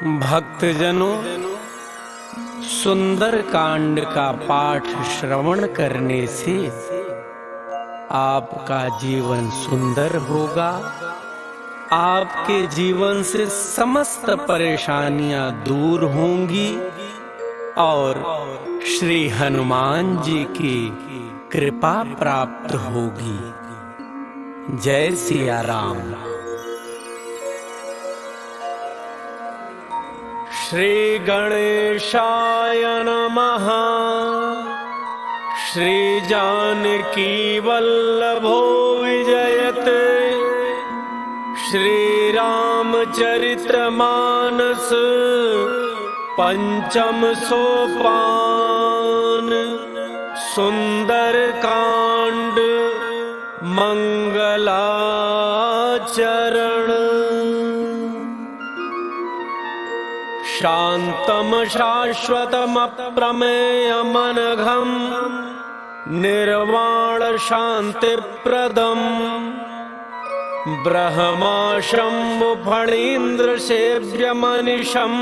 भक्तजनों, सुंदर कांड का पाठ श्रवण करने से आपका जीवन सुंदर होगा। आपके जीवन से समस्त परेशानियां दूर होंगी और श्री हनुमान जी की कृपा प्राप्त होगी। जय सिया राम। श्री गणेशाय नमः। श्री जानकी वल्लभो विजयते। श्री रामचरित्र मानस पंचम सोपान। सुंदर कांड मंगलाचरण। शांतम शाश्वतम अप्रमेयमनघम् निर्वाण शांति प्रदम। ब्रह्मा शंभु फणीन्द्र सेव्य मनिषम्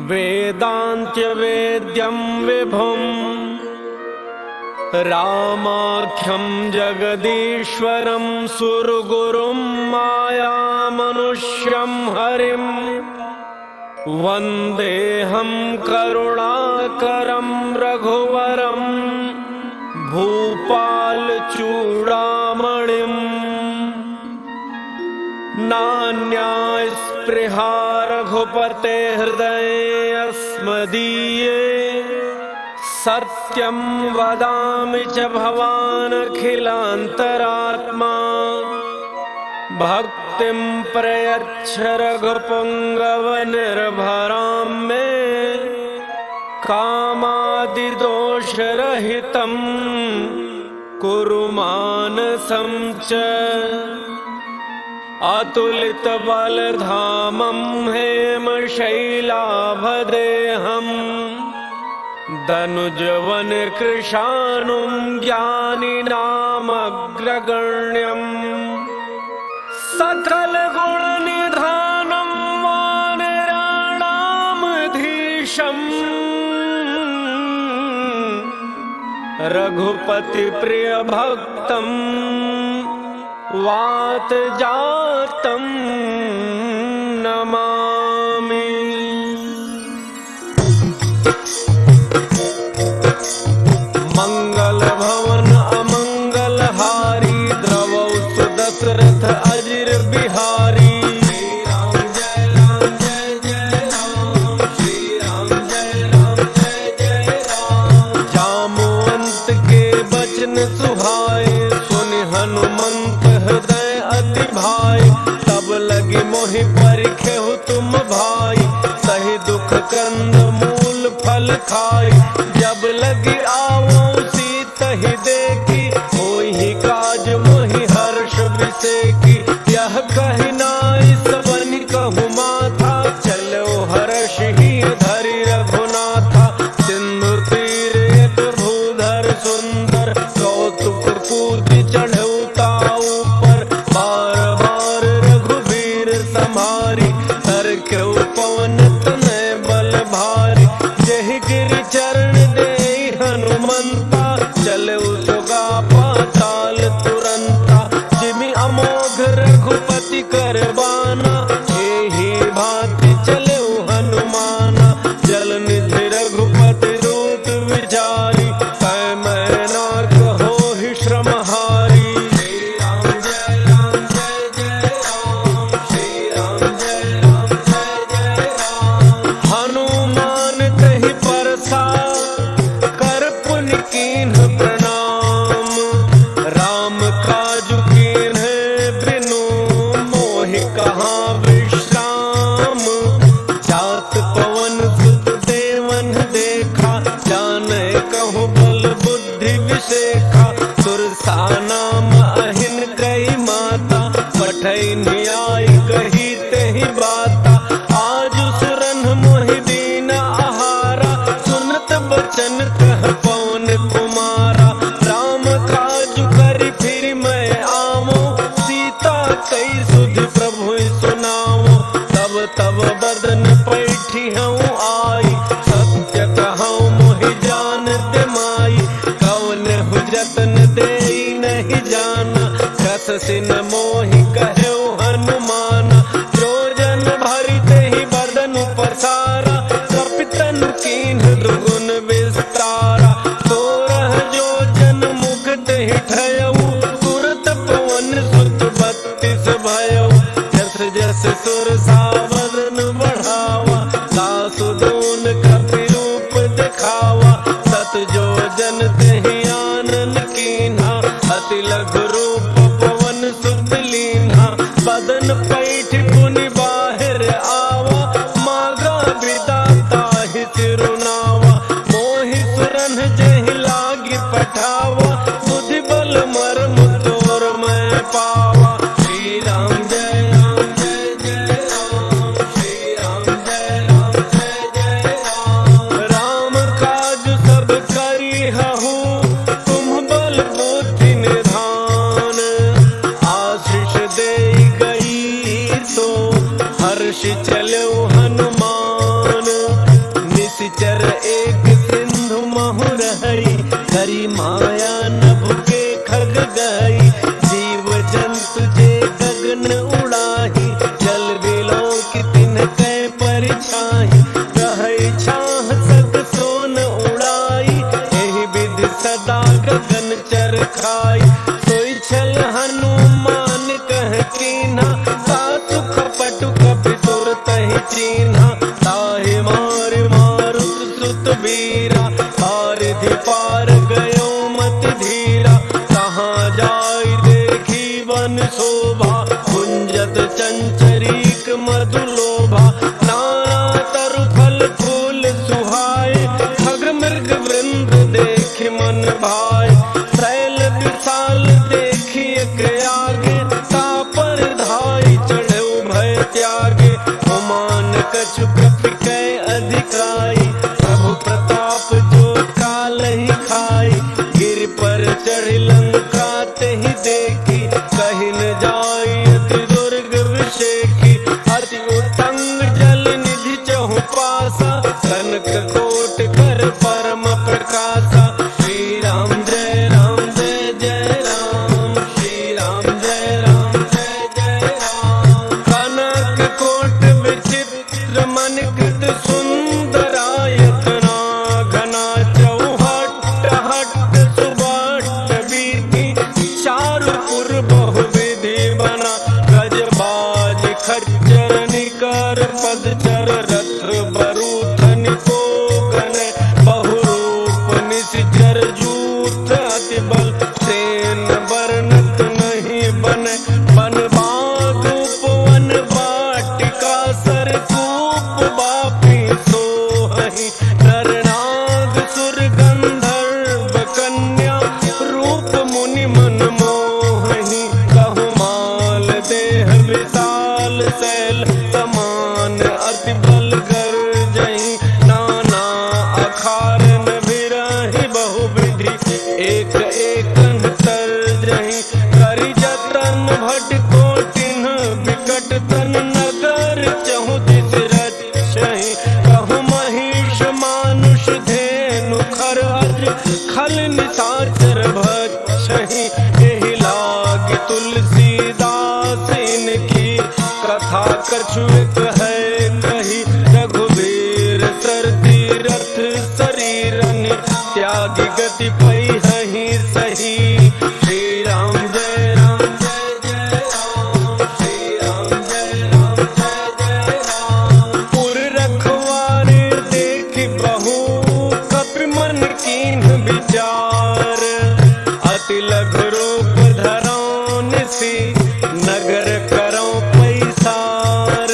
वेदांत्य वेद्यं विभुम्। रामाख्यं जगदीश्वरं सुरगुरुं माया मनुष्यं हरिम्। वन्देऽहं करुणाकरं रघुवरं भूपाल चूड़ामणिम्। नान्यास्पृहा रघुपते हृदये अस्मदीये। सत्यं वदामि च भवान् अखिलान्तरात्मा। भक्तिं प्रयच्छ रघुपुङ्गव निर्भरां मे। कामादिदोषरहितं कुरु मानसं च। अतुलितबलधामं हेमशैलाभदेहम्। दनुजवनकृशानुं ज्ञानिनामग्रगण्यम्। सकल गुण निधानं वानराणामधीशम्। रघुपति प्रिय भक्तं वात जातं नमामि। मंगल भवन अमंगल हारी। द्रवौ सुदशरथ अजिर बिहारी। श्री राम जय राम जय जय राम। श्री राम जय राम जय जय राम। जामवंत के बचन सुहाए। सुनि हनुमंत हृदय अति भाई। तब लगी मोहि परिखेहु तुम भाई। सही दुख कंद मूल फल खाई। जब लगी आवो सीतहि देखी। होहि काज मोहि हर्ष विसेकी। यह कहि नाई सबनि कहु माथा। चलो हर्षहि धरि रघुनाथा। सिंदूर तीर एक भूधर सुंदर। कौतुक कूति चढ़ऊ ताऊ पर। बार बार रघुबीर सम्हारी। हर केउ पवन तनय बल भारी। जहि गिरि चरण देहि हनुमंत। समाई, कौन हुजरतन दे नहीं जाना, कस सिन मोहि कहो हनुमाना। जोजन भरित ही बदन पसारा, कपितन कीन्ह दुगुन विस्तारा। 16 जोजन मुकुट ही ठयऊ, तुरत पवन सुत 32 भयऊ। जस जस सुर सावरन बढ़ावा, दासुदून कपि रूप दिखावा। 7 जोजन तेहि आनन कीन्हा, अति लघु रूप पवन सुत लीन्हा। बदन पैठ पुनि बाहिर आवा, मागा विदाता ही सिरुनावा। मोहि सुरन जेहि लागी पठावा, बुद्धि बल मर्म तोर मैं पावा। श्री राम जय राम जय जय राम, श्री राम जय राम जय जय राम। राम काज सब करिहु, तुम बल बुद्धि निधान। आशीष देई गई तो हर्ष चलो हनुमान। निश्चर एक सिंधु महु रही, करी माया नभ के खग गई। जीव जंतु जे गगन उड़ाही, जल बिलो की तिनकै परिछाही। रहै छाह सक सोन उड़ाई, एहि विधि सदा गगन चर खाई। सोई छल हनुमान कह कीन्हा, सासु कपटु कपि तुरतहि चीन्हा। ताहि मार मारुत सुत वीरा, पारधि पार गयो मति धीरा। कहाँ जाय देखी वन शोभा, कुंजत चंचरीक मधु लोभा। नाना तरु फल फूल सुहाए, खग मृग वृंद देखि मन भाए। त्रैल विशाल देखी एक आगे, तापर धाई चढ़ऊ भय त्यागे। ओमान कछु कपि कै अधिकाई, प्रभु प्रताप जो काल ही खाई। गिर पर चढ़ लंका तेहि देखी, कहि न जाई अति दुर्ग विषेखी। अति उत्तंग जल निधि चहु पासा, कनक कोट कर परम प्रकाशा। श्री राम जय राम जय जय राम, श्री राम जय राम जय जय राम। कनक कोट विचित्र मनिकृत सुंदरायतना, घना चौहट हट सुबट वीथि। चारुपुर बहुविधि बना, गजबाज खच्चर निकर पदचर। रथ बरूथन को गन, बहुरूप निश्चर जूथ अति बल। सेन बरनत नहीं बन, बन बाग उपवन वाटिका। सरकूप बापी सोहहि, नरनाग सुर गंधर्व कन्या। रूप मुनि मन मोहहि, कहु माल देह विशाल शैल समान। अति बल गर्जहि, नाना अखारन बिरहि बहुविधि। एक एकन तर्जहि, करि जतन भट कोटिन विकट तन। नगर चहु दिस रक्षहि, कहु महिष मानुष धेनु खर अज। खल निशाचर भक्षहि, एहि लागी तुलसीदास इनकी। कथा कछु एक है कही, रघुवीर सर तीरथ शरीरनि। त्यागी गति पैहि सही, श्री राम जय राम जय जय राम, श्री राम जय राम जय जय राम। पुर रखवारे देखि बहु, कपि मन कीन्ह विचार। अति लघु रूप धरौ निसि, नगर करौ पैसार।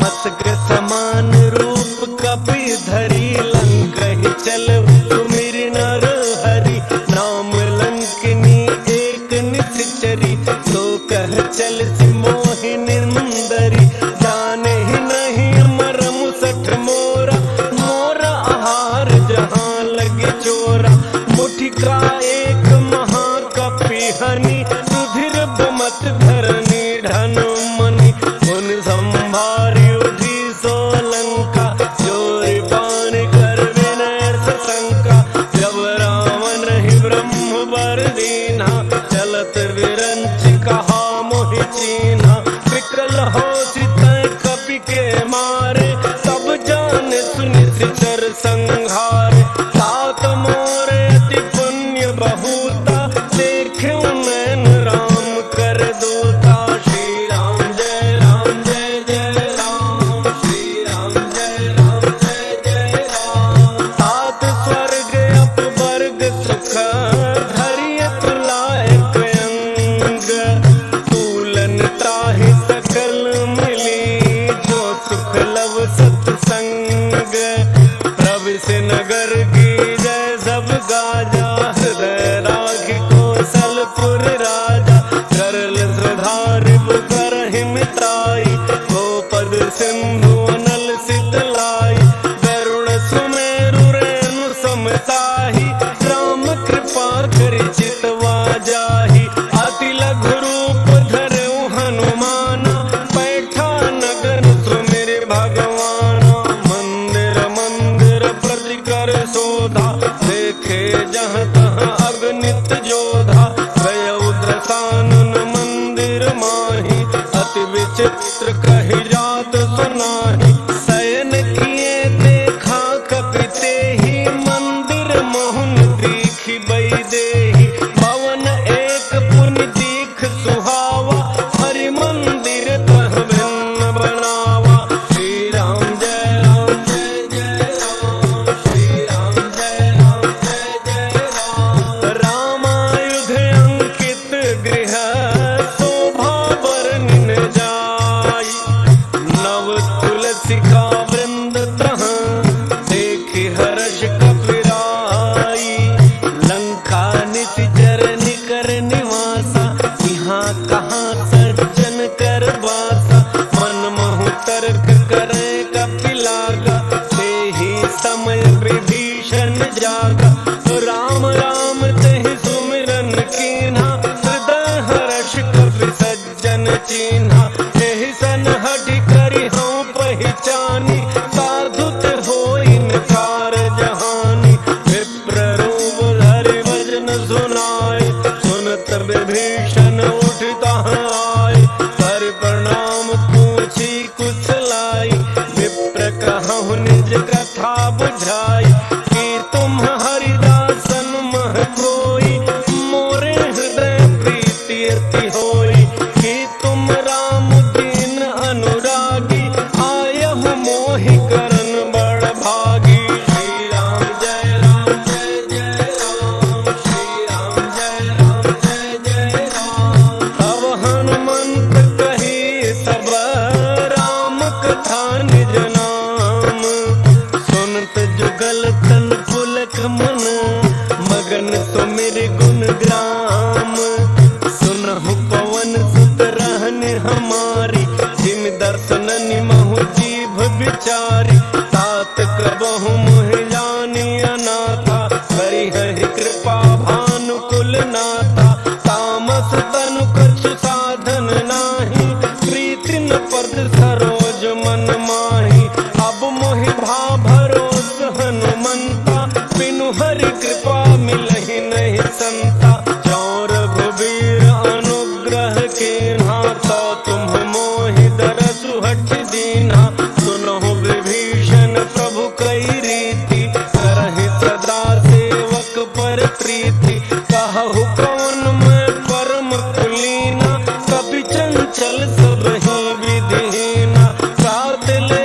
मत्स्य समान रूप कपि धरि, लंकहि चलौ सुमिर नर हरि। नाम लंकिनी एक निश्चरी, तो कह चल सि मोहि निंदरी। जाने ही नहीं मरम सठ मोरा, मोरा आहार जहाँ लगे चोरा। मुठिका एक महाका जहाँ तहाँ अगणित जोधा गयौ दशानन मंदिर माही अति विचित्र कही जात सुनाही शयन किए देखा कपिते ही मंदिर मोहन दीखी बैदेही भवन एक पुण्य दीख सुहावा हरि मंदिर तह भिन्न बनावा श्री राम जय राम जय जय राम श्री राम जय राम जय जय राम रामायुध अंकित गृह शोभा वर्णिन जाई नव तुलसी का वृंद तह देखि हर्ष कपिराई लंका निश्चर निकर निवासा यहाँ कहाँ सज्जन कर बासा मन महु तर्क करे कपिलागा तेहि समय विभीषण जागा राम राम तेहि सुमिरन कीन्हा हृदय हर्ष कपि सज्जन चीन्हा एहि सन हठि करि हूँ पहचानी साधुत होई नकार जहानी विप्र रूप धरि वचन सुनाए सुनत विभीषण उठिता आए कर प्रणाम पूछी कुशलाई विप्र कहूँ निज कथा बुझाई कि तुम हरिदासन मह कोई मोरे हृदय प्रीति अति होई कि तुम राम दीन अनुरागी आयहु मोहि करन बड़ भागी श्री राम जय जय राम श्री राम जय जय राम तब हनुमंत कही सब राम कथा निज नाम सुनत जुगल तन पुलक मन मगन सुमिर गुण ग्राम सुनहु पवन सुत रहनि हमारी जिम दर्शन निमहु जीभ विचारी तात कबहु मोह जानी अनाथा करी है कृपा भानुकुल नाथा तामस तनु कछु साधन नाही प्रीति न पद सरोज मन माही अब मोहि भा भरोस हनुमंता बिनु हरि कृपा मिलहि नहीं संता चौर रघुबीर अनुग्रह के नाता तुम मोहि दरसु हठ दीना सुनहु विभीषण प्रभु कई रीति करहि सदा सेवक पर प्रीति कहु कौन मैं परम कुलीना कभी चंचल सब ही विधिहीना प्रात ले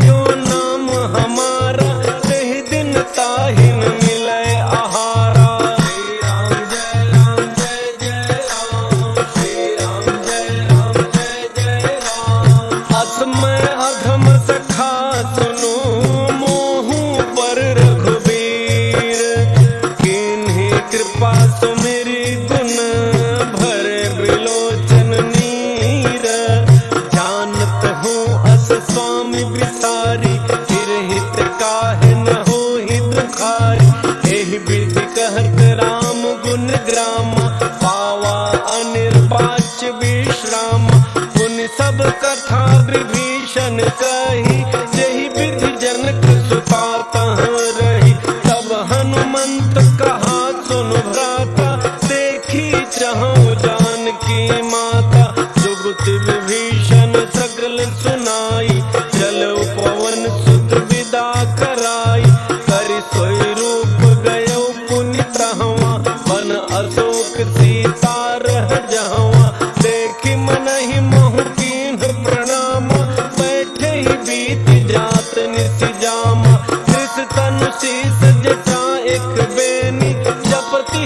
जो नाम हमारा कही दिन ताहिन मिले आहारा श्री राम जय जय राम श्री राम जय जय राम असमय अधम सखा सुनो मोहु पर रघुबीर किन्हीं कृपा सुमिरी गुण भरे विलोचन नीर जानत हूँ अस स्वामी विसारी फिर हित काहे न हो दुखारी एहि विधि कहत राम गुण ग्राम पावा अनिर्वाच्य विश्राम पुनि सब कथा विभीषण कही जहि विधि जनक सुता तह रही तब हनुमंत कहा सुन भ्राता देखी चाहूं जानकी माता जुगुत विभीषण सकल सुनाई चलो पवन सुत विदा कराई करि सोई रूप गयो पुनि तहवा वन अशोक सीता रह जहवा देखी मनहि मोह कीन्ह प्रणाम बैठे ही बीत जात निस जामा कृष तनु शीस जटा एक बेनी जपति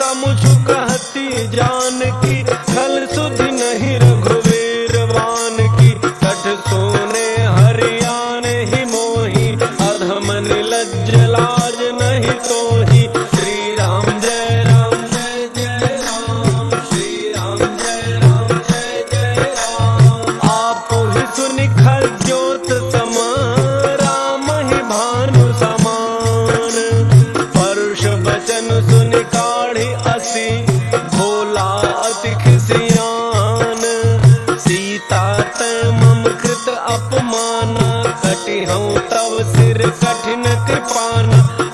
समुझु कहती जान की, खल सुधि नहीं रघुवीर वान की। कठ सोने हरियाने ही मोही, अधम निलज्ज लाज नहीं तोही। श्री राम जय राम जय जय राम, श्री राम जय राम जय जय राम। आप ही सुनि खल ज्योत समान, राम ही भानु समान। परुष बचन सुनि काढ़ी असी, भोला अति खिसियान। सीता तै मम कृत अपमान, कटिहउँ तव सिर कठिन कृपान।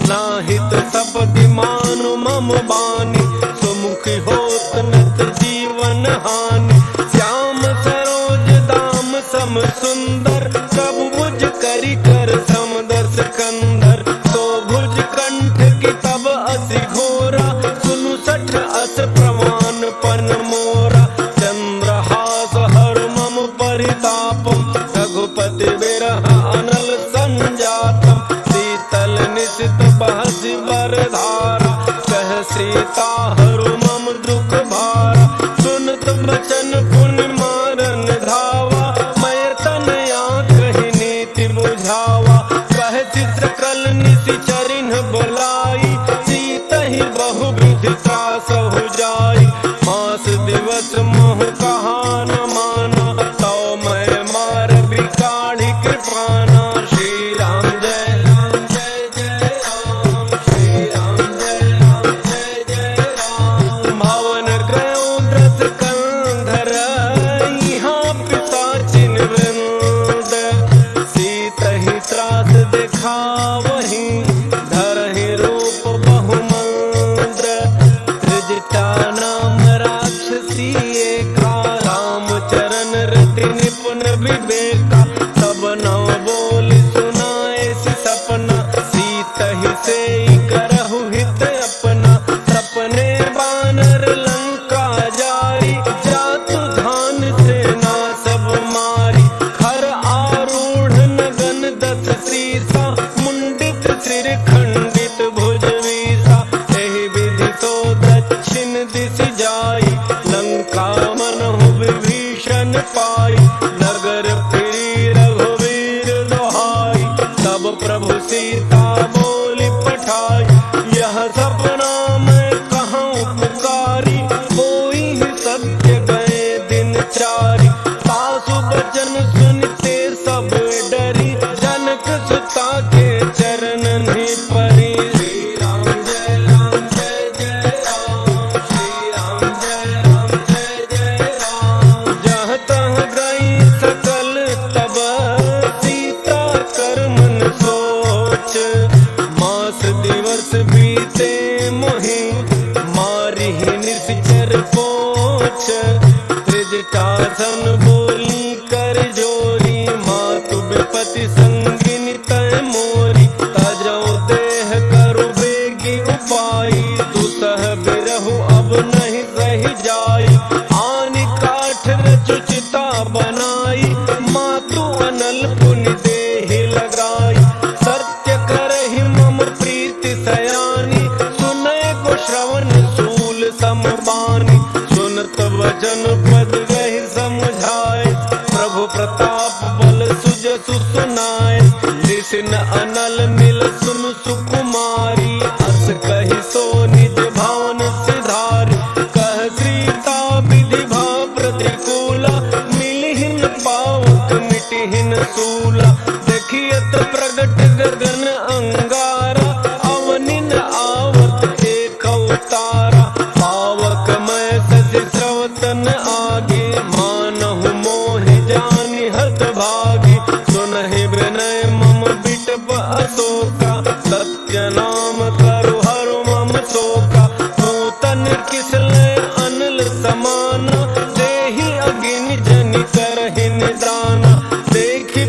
नाहित सपदि मानु मम बानी, सुमुखी होत नत जीवन हानि। श्याम सरोज दाम सम सुंदर, कबु भुज करि कर समदर्श कंधर। तो भुज कंठ की तब असि घोरा, सुनु सठ अस प्रमाण पन मोरा। चंद्रहास हर मम परितापम, रघुपति बिरह अनल संजातम। शीतल निशित बहसि बरधारा, कह सीता हरु मम दुख भारा। सुनत बचन पुनि मारन धावा, मैं तनया कहि नीति बुझावा। कह चित्रकल निशिचरिन बुलाई, सीतहि बहु विधि त्रासहु जाई। मास दिवस मोह कहा न माना, तो मैं मार बिकाढ़ी कृपाना। श्री राम जय राम जय जय राम, श्री राम जय राम जय जय राम। भवन गृह व्रत कंधर, यहाँ पिशाचिन वृंद। सीतहि त्रास दिखावहि, धरहि रूप बहुमंद्र। त्रिजटा नाम राक्षसी एका, रामचरण रति निपुण विवेका। तब नव बोली सुनाए सि सपना, सीतहि सेई करहु हित अपना। सपने बानर लंका जारी, जातु धान सेना सब मारी। खर आरूढ़ नगन दस श्रीसा, मुंडित सिर खंडित भुज वीसा। एहि विधि तो दक्षिण दिशि जाई, लंका मनहु विभीषण पाई। नगर फिरी रघुवीर दोहाई, तब प्रभु सीता बोली पठाई। यह सपना मैं कहूँ पुकारी, कोई ही सत्य गए दिन चारी। सासु बचन सुनते सब डरी, जनक सुता के चरणन ही परी। श्री राम जय राम जय जय राम, श्री राम जय राम जय जय राम। जहाँ तहाँ गई सकल तब, सीता कर मन सोच। मास दिवस बीते मोहि, मारी ही निश्चर पोछ। त्रिजटा सन बोली कर जोरी, मातु विपति संगिनी तै मोरी। तजौ देह करु बेगी उपाई, दुसह बिरहु अब नहीं सही जाई। आनि काठ रचु चिता बनाई, मातु अनल पुनि देहि लगाई। सत्य करहि मम प्रीति सयानी, सुनय को श्रवण सूल समबानी। सुनत वचन पद गहि समझाए, प्रभु प्रताप बल सुजसु सुनाए। लिसिन अनल मिल सुन सुकुमारी, अस कहि सो निज भावन सिधारी। कह सीता विधि भाव प्रतिकूला, मिलिहिन पावक मिटिहिन सूला। देखियत प्रगट गगन अंगारा, अवनिन आवत एक अवतारा। पावक मैं शशि स्रवतन आगे, मानहु मोहि जानि हत भागी। सुनहि विनय मम बिटप अशोका, सत्य नाम करु हरु मम शोका। नूतन किसलय अनल समाना, देहि अगिनि जनि करहि निदाना। देखि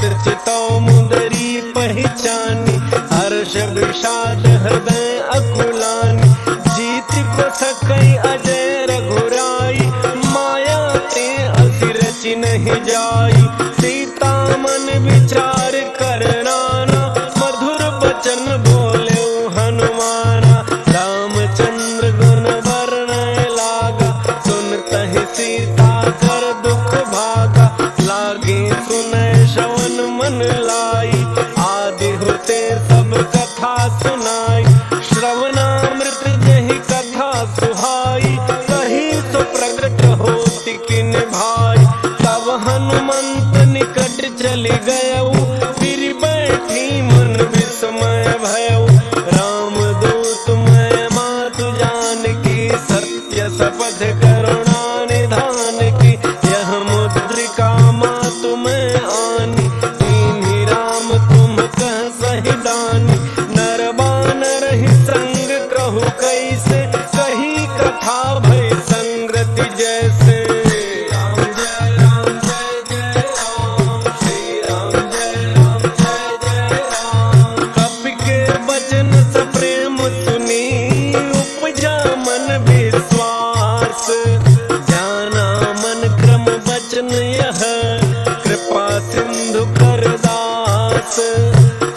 नेत्र चितौ मुदरी पहचानी, हर्ष विषाद हृदय अकुलानी, जीत को सकई अजय रघुराई, माया ते असि रचि नहीं जाई, सीता मन विचार कर नाना, मधुर बचन बोले हनुमाना, रामचंद्र गुण वर्णय लागा, सुनतहि सीता कर दुख भागा, लागे सुनय श्रवण मन लाई, आदि होते सब कथा सुनाई, श्रवणामृत जहि कथा सुहाई, कहीं सो प्रगट होति किन भाई, तब हनुमंत निकट चली गयऊ, फिर बैठी मन विस्मय भयऊ, राम दूत मैं मातु जानकी, सत्य शपथ करुणा निधान की, यह मुद्रिका मातु मैं आनी, दीन्ही राम तुम कह सही दानी, नर बानर ही संग कहु कैसे, कही कथा भय संगति जैसे, राम जय राम जय जय राम, श्री राम जय राम जय जय राम, कपि के वचन सप्रेम सुनी, उपजा मन विश्वास, जाना मन क्रम वचन यह, कृपा सिंधु कर दास,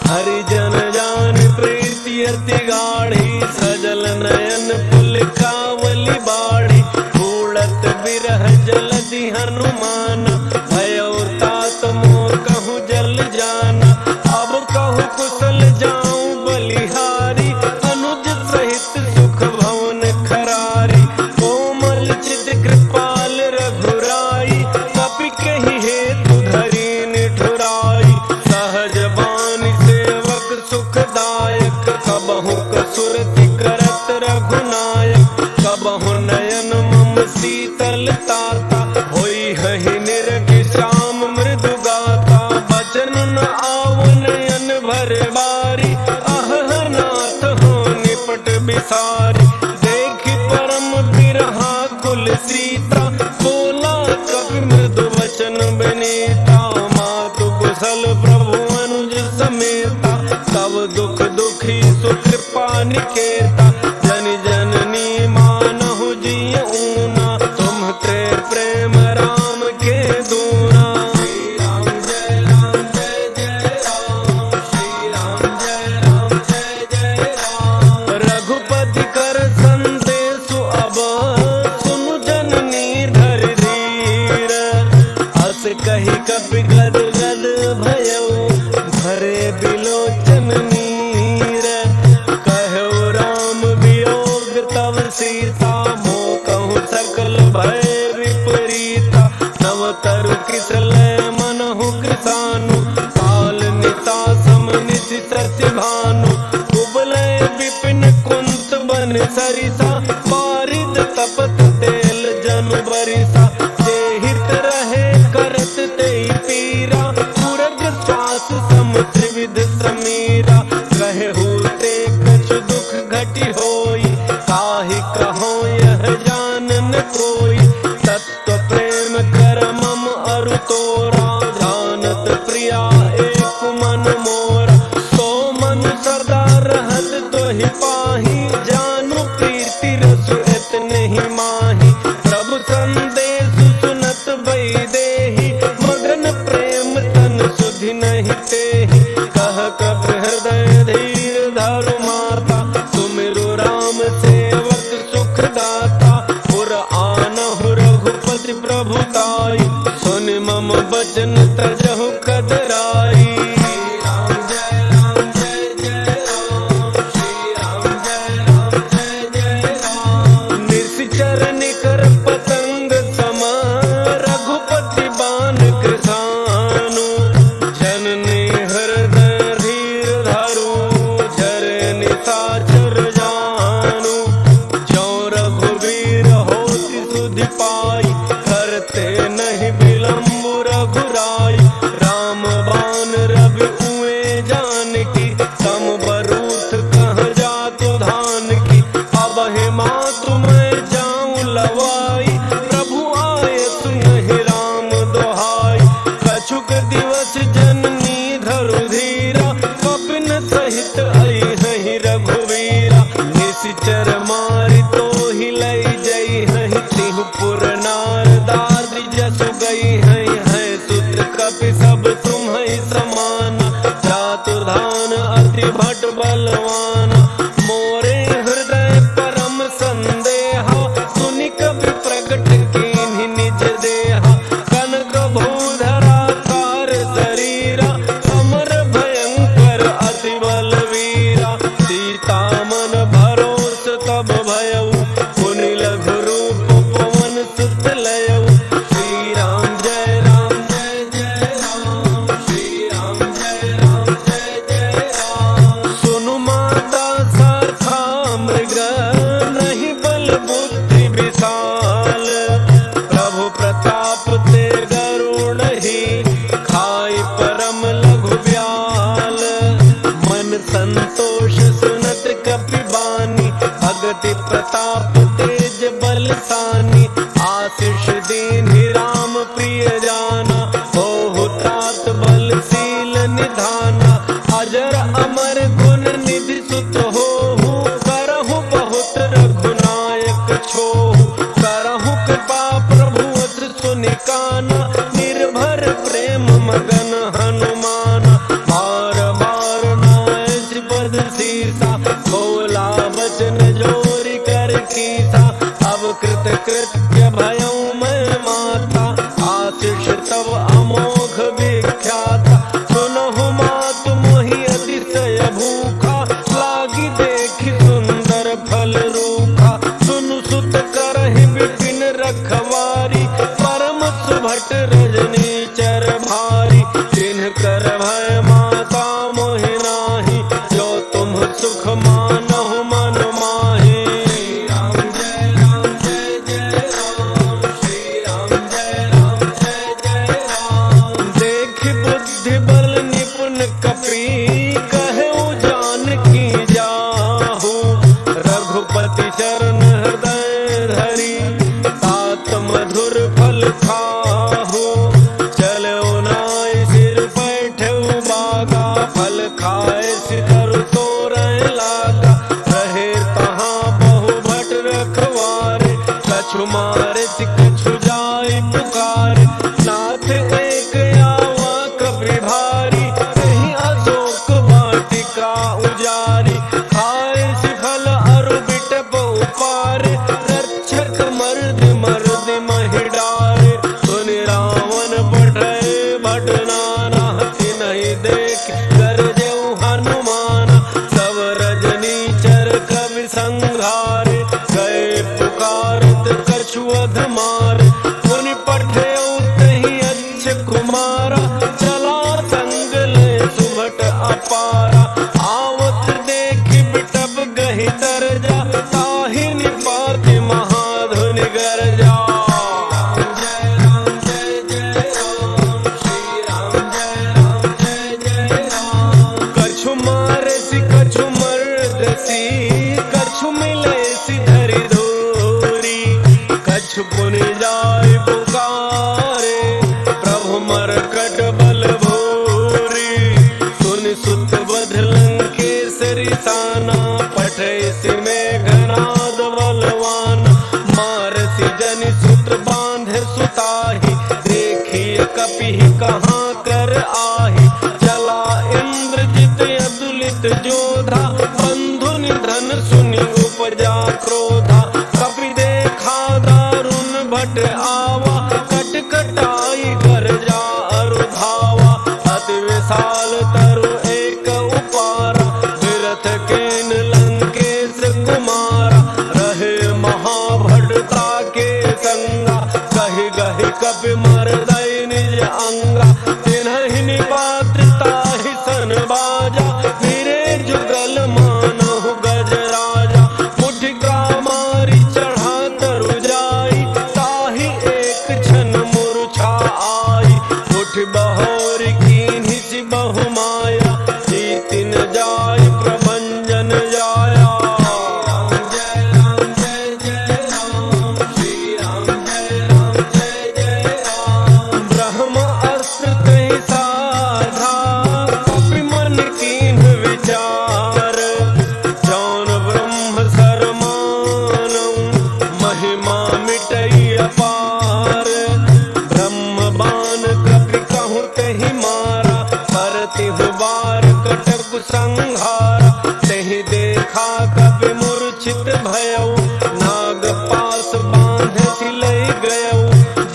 हरिजन जान प्रीति अति गाढ़ी, सजल नयन पुल कावली बाढ़ी, उड़त बिरह जलधि हनुमान, भयो तात मोर कहूँ जल जाना, अब कहूँ कुशल जाऊं बलिहारी, अनुज सहित सुख भवन खरारी, कोमल चित कृपाल रघुराई, कपि कही हेतु धरी निठुराई, सहज बानी सेवक सुखदायक, कबहु कसुरति करत रघुनायक, कबहु नयन मम शीतल ताता, होई हहि निरखि श्याम मृदु गाता, बचन न आव नयन भर बारी, अह नाथ हो निपट बिसारी, देखि परम बिरहा कुल सीता, बोला कवि मृदु वचन बनीता, मातु कुशल प्रभु अनुज समेता, तब दुख दुखी सुकृपा निकेता, जन जननी मानहु जिय ऊना, तुम ते प्रेम राम के दूना, श्री राम जय राम जय जय राम, श्री राम जय राम जय जय राम, रघुपति कर संदेशु अब, सुनु जननी धर धीर, अस कही कपि गद गद भयऊ, भरे बिलोचन नीर, कहु राम वियोग तव सीता, मोह कहूँ सकल भय विपरीता, नव तरु कृसलय मनहु कृसानु, काल निता सम निशि सत्य भानु, कुबलय विपिन कुंत बन सरिसा, पारिद तपत तेल जनु बरिसा, जे हित रहे करत तेई पीरा, पुरग श्वास सम त्रिविध समीरा, कहे होते कछु दुख घटी होई, काहि कहो यह जान न कोई, तत्व प्रेम कर मम अरु तोरा, जानत प्रिया एक मन मोरा, सो मन सदा रहत तोहि पाही, जानु प्रीति कपिन सहित आई हहि रघुवीरा निशिचर मारि तो ही लई जई हहि तिहुपुर नारदाद्रि जसु गई है सुत्र कपि सब तुम्हि समाना चातुर्धान अति भट बलवाना मोरे हृदय परम संदेहा सुनि कपि प्रगट कीन्हि निज देहा कनक भूधरा कार शरीरा अमर भयंकर अति बलवीरा सीता मन भरोस तब भयउ पुनि लघु रूप पवन सुत लयउ श्री राम जय जय राम श्री राम जय जय राम सुनु माता साथा मृग नहीं बल बुद्धि विशाल प्रभु प्रताप ते गरुण ही खाई परम लघु ब्याल मन संतोष सुनत कपि बानी भगति प्रताप तेज बलसानी आशीष दीन्हि राम प्रिय जाना होहु तात बलशील निधाना अजर अमर गुण निधि सुत होहु करहु बहुत रघुनायक छोहु करहु कृपा प्रभु अत्र सुनिकाना निर्भर प्रेम मगन हनुमाना बार बार नायज पद सीसा बोला वचन जोरि कर कीसा अब कृत कृत्य भयउ मैं माता आशीष तब अमोघ विख्याता सुनहु मातु मोहि अतिशय भूखा लागी देखि सुंदर फल रूखा सुनु सुत करहि विपिन रखवारी परम सुभट रजनी चर भारी तिन्ह कर भय माता मोहि नाही जो तुम सुख मानहु मन माहे राम जय जय राम श्री राम जय जय राम देख बुद्धि बल निपुण कपि कहु जानकी जाहु रघुपति चरण हृदय धरी तात मधुर फल खाहु चलो नाय सिर बैठऊ बागा फल खाए सिधरु तोरय लागा रहे तहाँ बहु भट रखवारे कछु मारे कछु जाय पुकारे नाथ एक आवा कपि भारी कहीं अशोक वाटिका उजारी खाए सिफल अरु बिटप उपारे रक्षक मर्द मर्द महि डारे सुनि रावण बढ़े भट नाना तिन्हि देख गरजऊ हनुमाना सब रजनी चर कवि संघारे गए पुकारत कछु अधमार पुनि पठेऊ तहि अच्छ कुमारा चला संग ले सुभट अपारा आवत देखि बिटप गहि तरजा ताहि निपाति महाधुनि गरजा राम जय राम श्री राम जय राम कछु मारसी कछु मरदसी कछु मिलेसी धरि धोरी कछु पुनि जाय पुकारे प्रभु मरकट बल भूरी सुनि सुत बध लंकेसरी साना पठैसि मेघनाद बलवान मारसी जनि सुत बांधे सुताहि देखिए कपिहि कहाँ कर आहि चला इंद्रजित अतुलित जोधा बंधु निधन सुनि उपजा क्रोधा कपि देखा दारुण भट आवा कट कटाई कर जा अरु धावा अति विशाल तरु एक उपारा विरथ केन लंकेश कुमारा रहे महाभटता के संगा कहि गहि कपि मरदई निज अंगा तिन्हि निपात्रता ही सन बाजा फिरे जुगल मानहु गजराजा संहारा। तहि देखा कपि मूर्छित भयउ, नाग पास बांधि लई गयउ।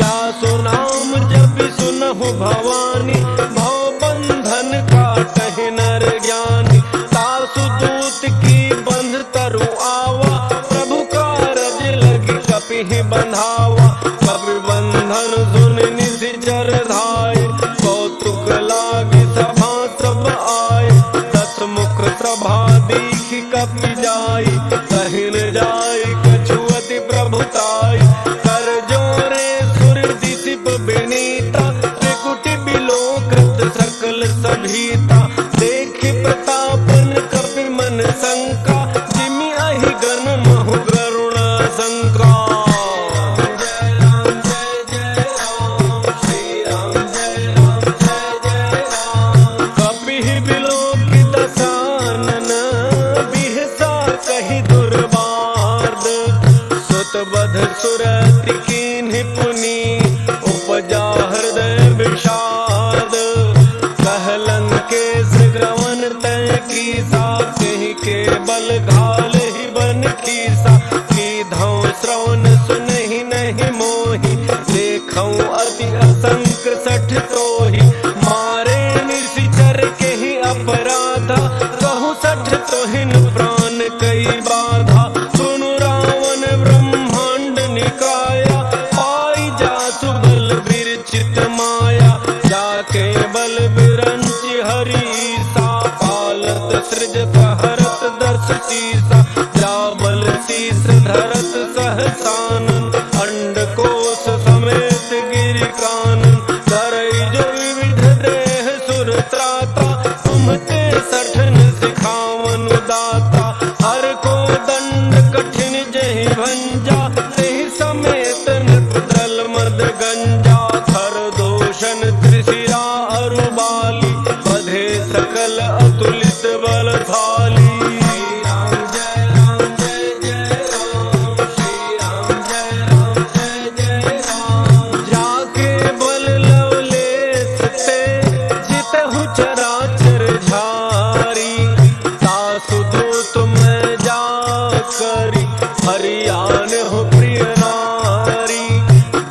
जासु नाम जपि सुनहु भवानी, भव बंधन काटहि नर ज्ञानी। तासु दूत की बंध तरु आवा, प्रभु कारज लगी कपिहि बंधावा। कपि बंधन सुन निशिचर धाय, कौतुक लागी सभा सब आए। दस मुख सभा देखि कपि जाई, कहिन जाय कछु अति प्रभुताई। कर जोरे सुर दिसिप विनीता, त्रिकुटि बिलोकृत सकल सभीता। देखि प्रतापन कपि मन शंका, जिमि अहि गण महु करुण शंका। कपिहि बिलोकित सानन, बिहसा कहि दुर्बाद। सुतबध सुरति कीन्हि पुनि, उपजा हृदय विषाद। कहलन केस ग्रवन तय कीसा, कहि के बल घालहि बन कीसा। कीधौ श्रवण सुनहि नहीं मोहि, देखौ अति असंक सठ तोहि। मारे निशिचर केहि अपराधा, कहु सठ तोहिन प्राण कई बाधा। सुनु रावण ब्रह्मांड निकाया, पाई जासु बल विरचित माया। जाके बल विरंचि हरीसा, पालत सृजत हरत दर्श शीसा। जाबल शीस धरत सहसानन, अंडकोश समेत गिरि कानन। धरई जो विविध देह सुर त्राता, तुमते सठन सिखावन दाता। हर को दंड कठिन जहि भंजा, तेहि समेत नृपद्रल मर्द गंजा। खर दोषण त्रिशिरा अरुबाली, बधे सकल अतुलित बलशाली। जाके बल लवलेश ते, जितहु चराचर झारी। तासु दूत मैं जा करी, हरियान हो प्रिय नारी।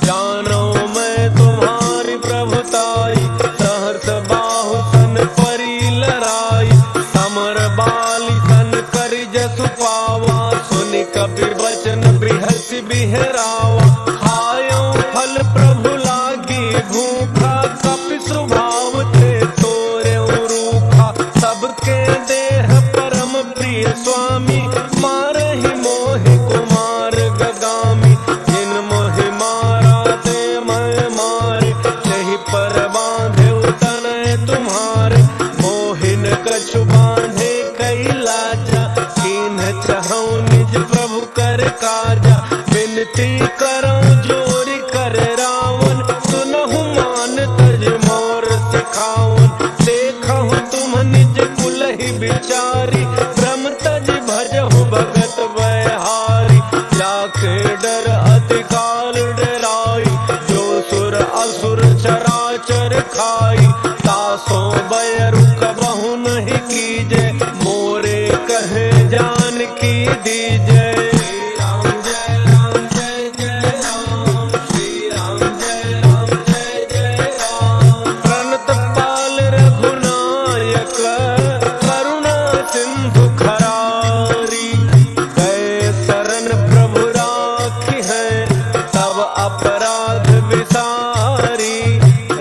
जानो मैं तुम्हारी प्रभुताई, सहर्ष बाहु सन परी लड़ाई। समर बाली सन करि जसु पावा, सुनि कपि बचन बृहस्पति बिहरावा। खायो फल प्रभु लागी भूखा, कपि स्वभाव थे तोरे रूखा। सबके देह परम प्रिय स्वामी, मारहि मोहि कुमार गगामी। जिन मोहि मारा ते मैं मारे, यही पर बांधे तनय तुम्हारे। मोहिन कछु बांधे कई लाजा, कीन चहु निज प्रभु कर काजा। विनती करऊं जोरि कर रावण, सुनहु मान तज मोर सिखावन। देखहु तुम निज कुलहि बिचारी, भ्रम तज भजहु भगत बयहारी। जाके डर अति काल डराई, जो सुर असुर चराचर खाई। तासो बयरु कबहु नहीं कीजे, मोरे कहे जान की दीजे। प्रणत पाल रघुनायक, करुणा सिंधु खरारी। गए शरण प्रभु राखी है, तब अपराध विसारी।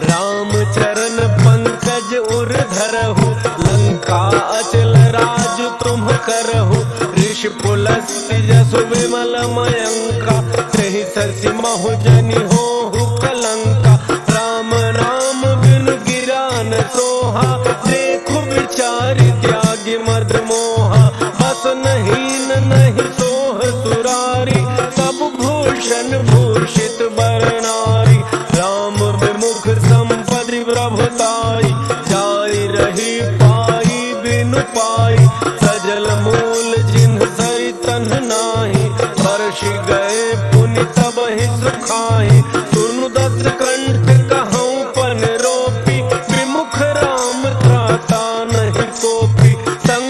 राम चरण पंकज उर धरहु, लंका अचल राज तुम करहु। ऋषि पुलस्त्य जसु विमल मयंका, त्रहि शशि महु जनि होहु कलंका। राम नाम बिनु गिरा न सोहा, देखु विचारि त्यागी मर्द मोहा। बस नहीं नहीं सोह सुरारी, सब भूषण भूषित बर नारी। राम विमुख संपदि प्रभुताई, जाई रही पाई बिनु पाई। सजल मूल जिन्ह सरि तन नाही, वर्ष गए पुनि तब ही सुखाई। तुरनु दस कंठ कहूँ पन रोपी, विमुख राम त्राता नहीं कोपी। संग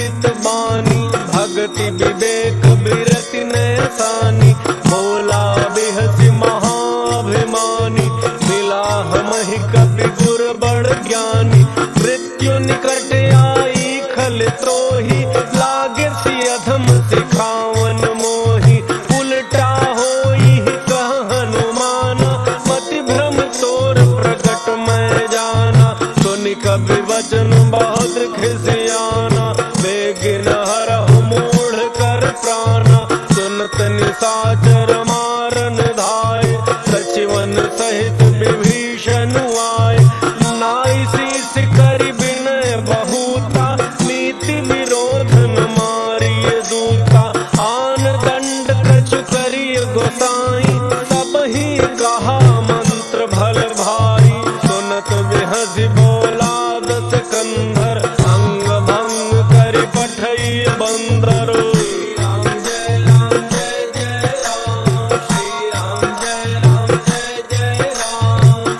विहित बानी, भक्ति विवेक बिरति नयसानी, बोला बिहसी महाभिमानी, मिला हमहि कपि गुर बड़ ज्ञानी, मृत्यु निकट आई खल त्रोही, लागे सी अधम सिखावन मोही, उल्टा होई कह हनुमाना, मति भ्रम तोर प्रकट मैं जाना, सुनि कपि वचन बहुत खिसियाना, बेगिन हरहु मूढ़ कर प्राणा, सुनत निशाचर मारन धाय, सचिवन सहित विभीषण आए, नाई शीस करि विनय बहुता, नीति विरोधन मारिय दूता, आन दंड कछु करिय गोसाई, सबहि कहा मंत्र भल भाई, सुनत बिहसि बोला दस कंधर, अंग भंग करि पठई बंदर।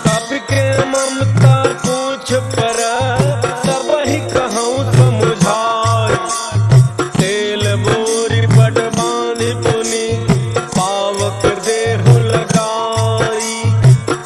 कपि के ममता पूछ पर, सबहि कहूँ समुझाई, तेल बोरी पट बांधि पुनि, पावक देहु लगाई,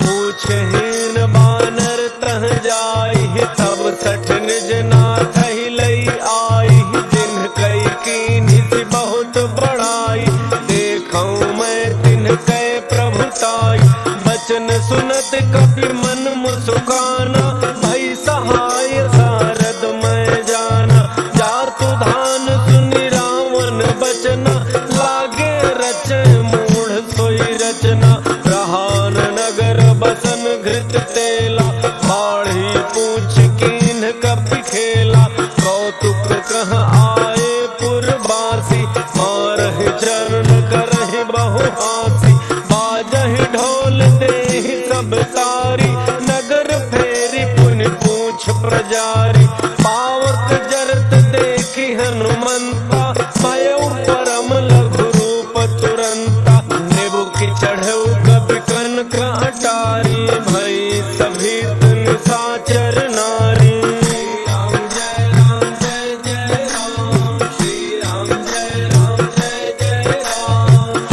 पूछहीन बानर तह जाई, तब सठ निज नाथ ही लई आई, जिन्ह कई कीन्ही सी बहुत बड़ाई, देखऊँ मैं तिन्ह कै प्रभुताई, बचन सुनत कपि मन मुस्काना, भई सहाय सारद मैं जाना, जातु धान सुनि रावण बचना, लागे रचे मूढ़ सोई रचना, प्रहार नगर बसन घृत तेला, बाढ़ी पूछ कीन्ह कपि खेला, कौतुक कह आए पुरवासी, मारहि चरण करहि बहु हासी, बाजहि ढोल देहि सब तारी, नगर फेरी पुनि पूछ प्रजारी, पावक जरत देखि हनुमंता, भयउ परम लघु रूप तुरंता, निबुकि चढ़ऊ कपि कनक अटारी, भई सभीत निशाचर नारी।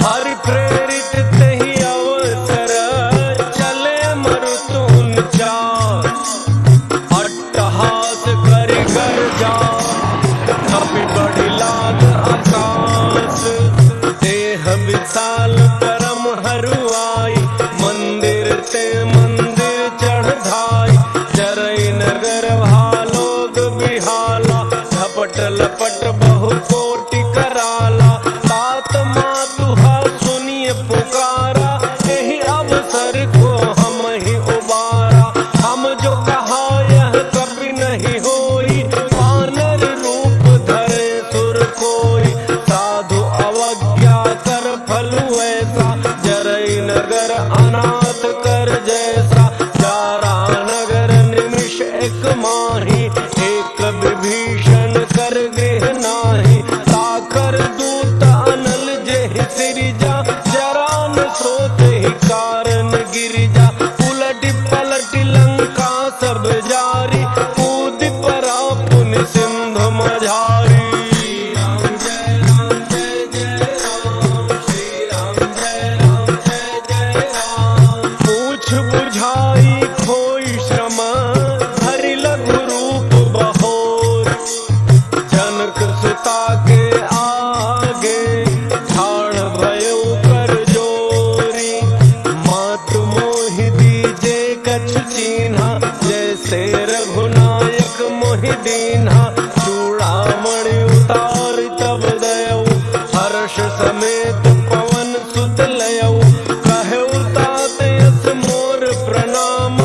हरि प्रेरित तहि अवसर, चले मरुतुन चार, अट्टहास करि गर्जा, कपि बढ़ि लाग आकाश, देह विशाल परम हरुआई, मंदिर ते मंदिर चढ़ धाई, चरई नगर भालोग बिहाला, झपट लपट बहु कोटि कराला, तात मातुहा सुनिय पुकारा, एहि अवसर को हम ही उबारा, हम जो कहा यह कभी नहीं होई, वानर रूप धरे सुर कोई, साधु अवज्ञा कर फलु ऐसा, जरई नगर अनाथ कर जैसा, जारा नगर निमिष एक माही, एक विभीषण कर गृह नाही, ताकर दूत अनल जेहि सिरिजा, जरान स्रोत ही कारण गिरिजा, उलटि पलटि लंका सब जारी, कूदि परा पुनि सिंधु मझारी। पूछ बुझाई खोई श्रम, हरि लघु रूप बहोर, जनक सुता के आगे, ठाड़ भयउ कर जोरी, मातु मोहि दीजे कछु चीन्हा, जैसे रघुनायक मोहि दीन्हा, चूड़ामणि उतार तब दयऊ, हर्ष समेत पवन सुत लयऊ, कहऊ तात यस मोर प्रणाम,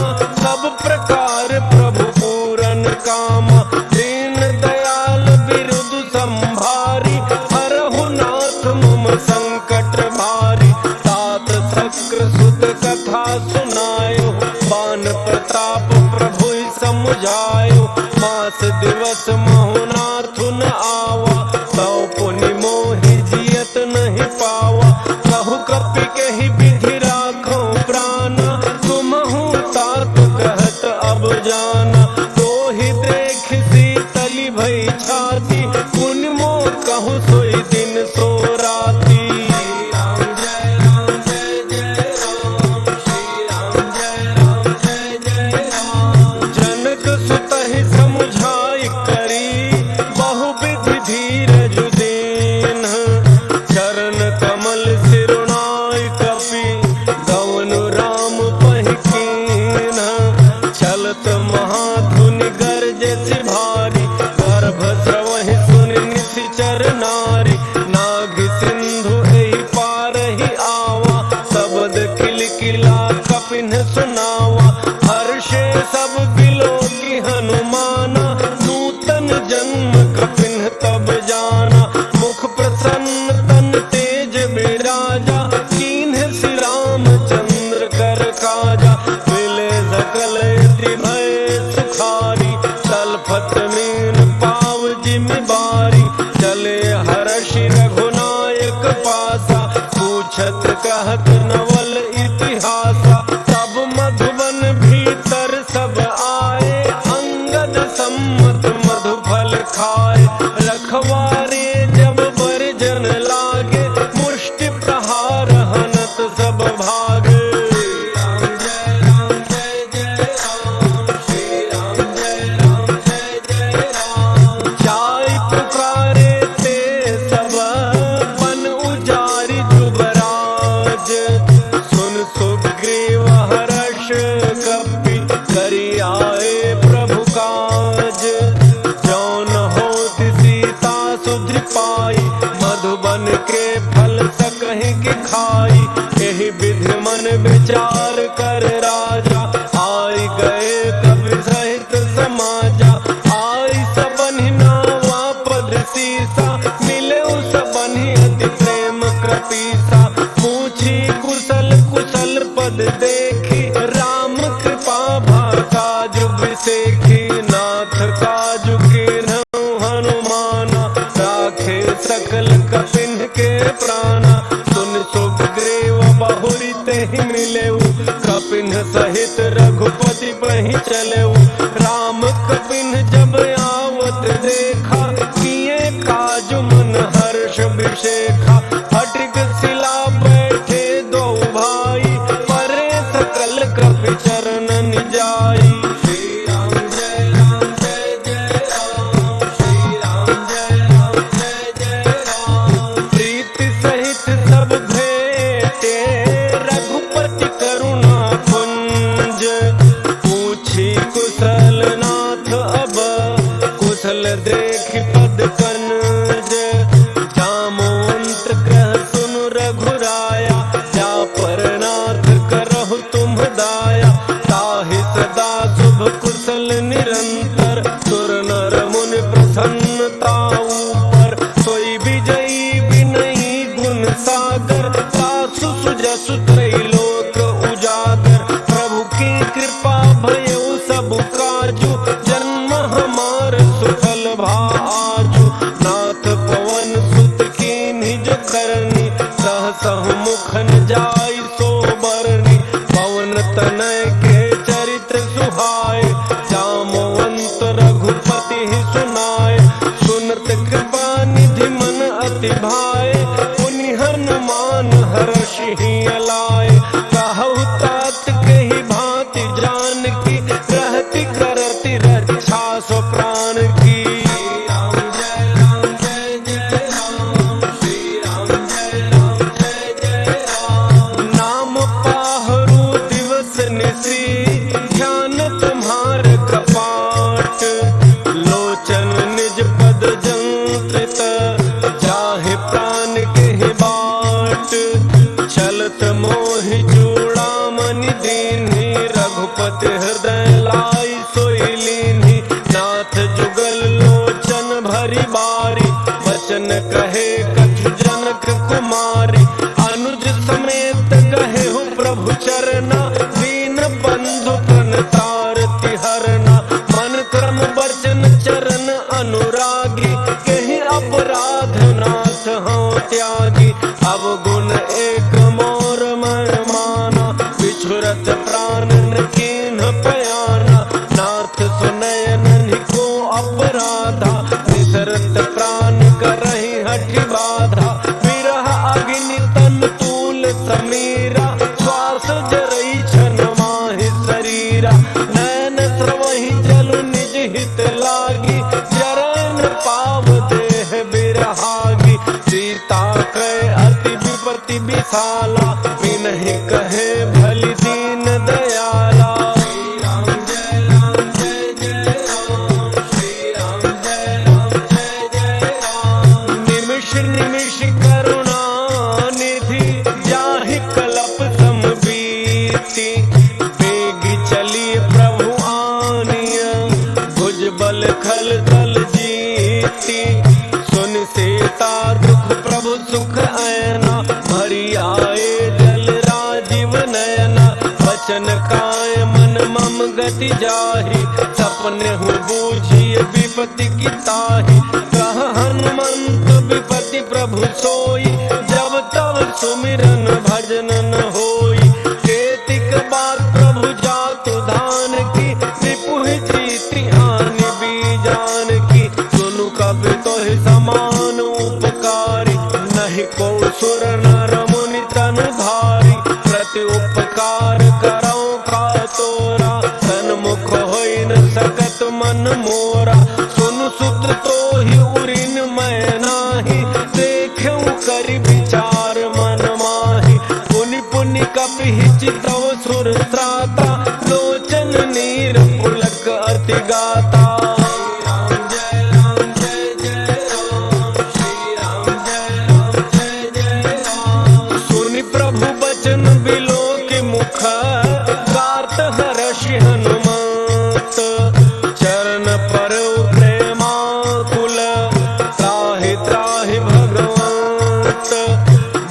सब प्रकार प्रभु पूरन कामा, दीन दयाल बिरुद संभारी, हरहु नाथ मम संकट भारी, तात शक्र सुत कथा सुनायो, बान प्रताप प्रभु समुझायो, मास दिवस महुनाथुन आवा, सौ पुनि मोहि जियत नहीं पावा, कहु कपि कहि विधि राखो प्राणा, तुमहु तात कहत अब जाना, तो ही देख सी तली भई छाती, भाई, चले हर्षि रघुनायक पासा, पूछत कहत नवल इतिहासा। तब मधुबन भीतर सब आए, अंगद सम्मत मधुफल खाए। रखवारे जब बरजन लागे, मुष्टि प्रहार हनत सब भागे। मधुबन के फल सकहि के खाई, यही विधि मन विचार कर राजा। आई गए कवि सहित समाजा, आई सबनि नावा पद सीसा, मिले सबनि अति प्रेम कृपीसा। पूछी कुशल कुशल पद देखी, राम कृपा भा काज बिसेखी। नाथ काजु कीन्हु हनुमाना, राखे सकल कपिन के प्राणा। सुन सुग्रीव बहुरी तेहि मिलेऊ, कपिन सहित रघुपति बहि चलेऊ। राम कपिन जब आवत देखा, किए काज मन हर्ष विशेखा। फटिक शिला बैठे दो भाई, परे सकल कपि चरण निजाई। देखि पद कनज, जामोंत ग्रह सुनु रघुराया। जा पर नाथ करहु तुम दाया, ताहि सदा शुभ कुशल निरंतर। सुर नर मुनि प्रसन्नता ऊपर, सोई विजयी विनयी गुण सागर। सासु सुजसु त्रैलोक उजागर, प्रभु की कृपा भयउ सब काजु। जन्म हमार सुफल भाजु, नाथ पवन सुत कीन्हि जो करनी। सहसहु मुख न जाई सो बरनी, पवन तनय के चरित्र सुहाए। जामवंत रघुपति सुनाए, सुनत कृपा निधि मन अति भाए। पुनि हनुमान हर्षि अलाए, कहु तात कहि भांति जानकी। रहति करति रक्षा सो प्राण की। नाम पाहरु दिवस निशि, ध्यान तुम्हार कपाट। लोचन निज पद जंत्रित, जाहि प्राण के बाट। चलत मोहि चूड़ामणि दीन्हि, रघुपति हृदय लाई सोई लीन्हि। नाथ जुगल लोचन भरी बारी, वचन कहे कछु जनक कुमारी। अनुज समेत कहे हो प्रभु चरना, दीन बंधु प्रणतारति हरना। मन क्रम वचन चरण अनुरागी, कहीं अपराध नाथ हूँ त्यागी। अब गुण एक मोर मन माना, बिछुरत प्राण न कीन्ह पयाना। नाथ सुनयन निको अपराधा, निसरत प्राण करहि हठि बाधा। विरह अग्नि तन तूल समीरा, श्वास जरई छन माहि शरीरा। नैन स्रवहि जलु निज हित लागी, जरन पाव देह बिरहागी। सीता कहे अति विपति विशाला, बिनहि कहे भली दीन दयाला। निमिष निमिष करुणा निधि, जाहि कलप समबीति। बेगी चली प्रभु आनिया, भुज बल खल दल जीती। सुन सीता दुख प्रभु सुख ऐना, भरी आए जल राजीव नयना। वचन काय मन मम गति जाहि, सपने हूँ बूझिए विपति की ताहि। कह हनुमान पति प्रभु सोई, जब तब सुमिरन भजन न होई। केतिक बात प्रभु जातु धान की, रिपुह जीति आनि बीजान की। सुनु कबि तोहि समान उपकारी, नहीं को सुर नर मुनि तन धारी। प्रति उपकार करौ का तोरा, सन्मुख होई न सकत मन मोरा। सुनु सुत तोहि उरिन मैं नाही, देखऊं करि विचार मन माही। पुनि पुनि कपि चितव सुर त्राता, लोचन नीर पुलक अति गाता। सुनि प्रभु बचन बिलो के मुख, गात हर्षि हनुमत। चरण पर प्रेमाकुल, त्राहि त्राहि भगवंत।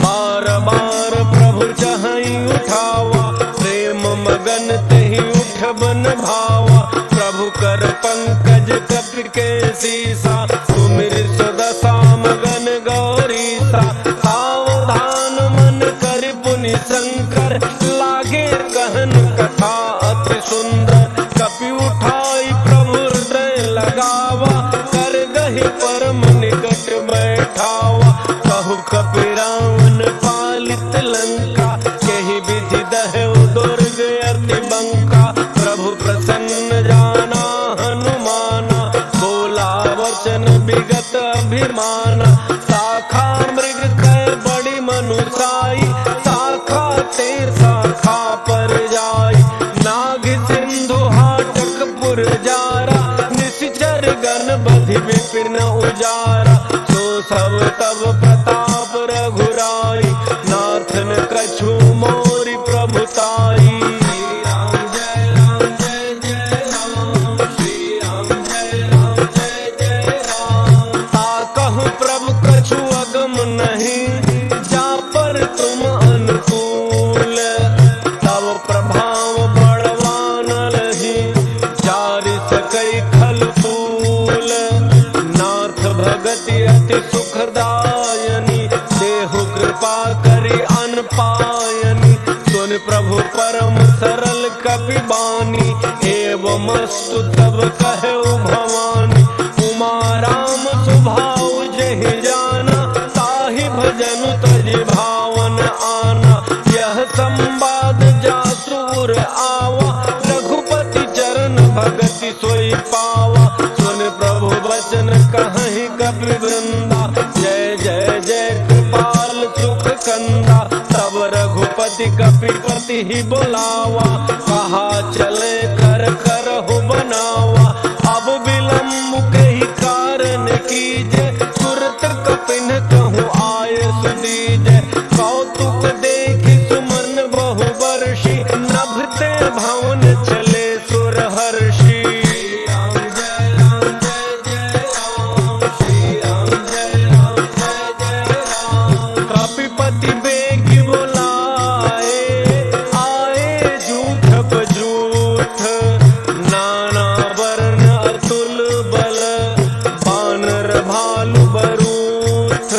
बार बार प्रभु चहई उठावा, प्रेम मगन तेहि उठबन भावा। प्रभु कर पंकज कपि के सीसा, सुमिर सुदशा मगन गौरीसा। सावधान मन कर पुनि शंकर, लागे कहन कथा अति सुंदर। कपि उठाई प्रभु हृदय लगावा, कर गहि परम निकट बैठावा। कहु कपि रावण पालित लंका, केहि विधि दहउ दुर्ग अति बंका। प्रभु प्रसन्न जाना हनुमाना, बोला वचन विगत अभिमाना। शाखा मृग कै बड़ी मनुसाई, शाखा तेर शाखा पर जाई। नाग सिंधु हाटक पुर जारा, निश्चर गण बधि विपिन उजारा। सो सब तब प्रताप रघुराई, नाथन कछु मोरि प्रभुताई। ताकहु प्रभु कछु अगम नहीं, जा पर तुम अनुकूल। तब प्रभाव बड़वान लही, जारि सकई खल फूल। नाथ भगति अति सुखदायनी, देहु कृपा करि अन पायनी। सुन प्रभु परम सरल कपि बानी, एवमस्तु तब कहु भवानी। उमा राम सुभाव जहि जाना, ताहि भजनु तजि भावन आना। यह संवाद जासुर आवा, रघुपति चरण भगति सोई पावा। सुन प्रभु वचन कहहि कपि वृंदा, जय जय जय कृपाल सुख कंदा। तब रघुपति कपिपति ही बोलावा, कहा चले कर करहु बनावा। अब विलम्ब कही कारण कीजे, सुरत कपिन कहूँ आय सुदीजे। कौतुक देखि सुमन बहु वर्षि, नभते भवन चले सुर हर्षि। कपिपति बेगी बोलाए, आए झूठ बजूठ। नाना वर्ण अतुल बल, बानर भालु बरूथ।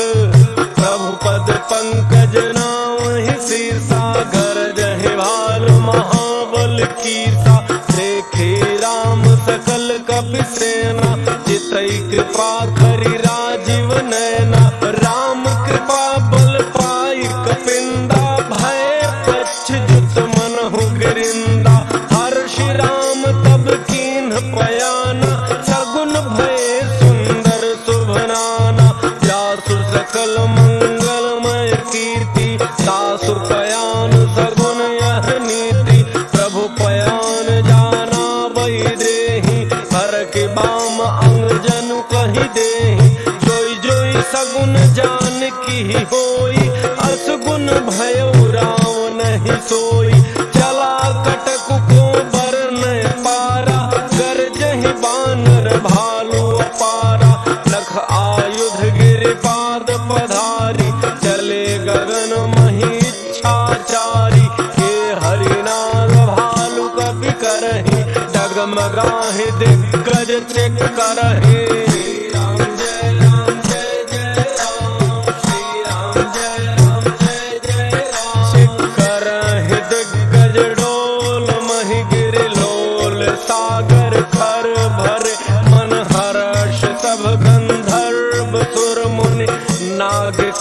प्रभु पद पंकज नाहि शीर्षा, गरजहि भालु महाबल कीसा। देखे राम सकल कपि सेना, चितई कृपा करि राजीव नैना। राम कृपा बल पाई कपिंदा, भय पच्छ जुत मनहु गिरिंदा। हर्षि राम तब कीन्ह पयाना, सगुन भय सुंदर शुभनाना। जासु सकल मंगलमय कीर्ति, सासु पयान सगुन यह नीति। प्रभु पयान जाना वही देहि, हर के बाम अंग जनु कहि देहि। जोई जोई सगुन जान की होई, असगुन भयउ राम नहीं सोई। चला कटक को बरन पारा, गरजहि बानर भालु अपारा। लख आयुध गिरिपाद पधारी, चले गगन मही इच्छाचारी। हे हरिनाग भालु कपि करहि, डगमगाहि दिग्गज चेक करहि।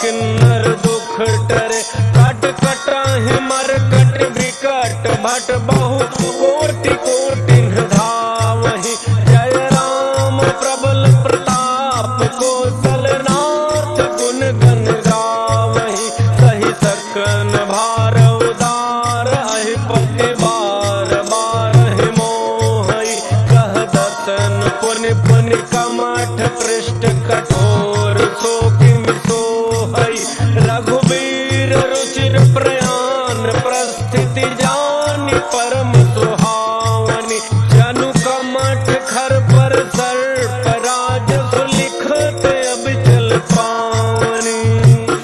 किन्नर दुख टरे कट कटाहि मरकट विकट भट बहु कोटि कोटि धावहि जय राम प्रबल प्रताप कौशलनाथ गुण गण गावहि सही सकन भार उदार अहिपति बार बार मोहि कह दतन पुनि पुनि कमठ पृष्ठ कठोर सो किम सोहई रघुबीर रुचिर प्रयाण प्रस्थिति जानि परम सुहावनी जनु कमठ खर पर सर्प राज सुलिखत अब चल पावनी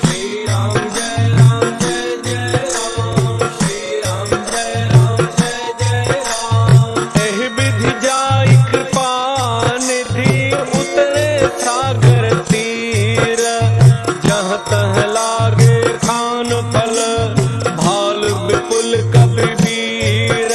श्री राम जय राम जय जय राम श्री राम जय राम जय जय राम एहि विधि जाई कृपा निधि उतरे सागर तीर जहाँ तह लागे खान फल भाल विपुल कपि वीर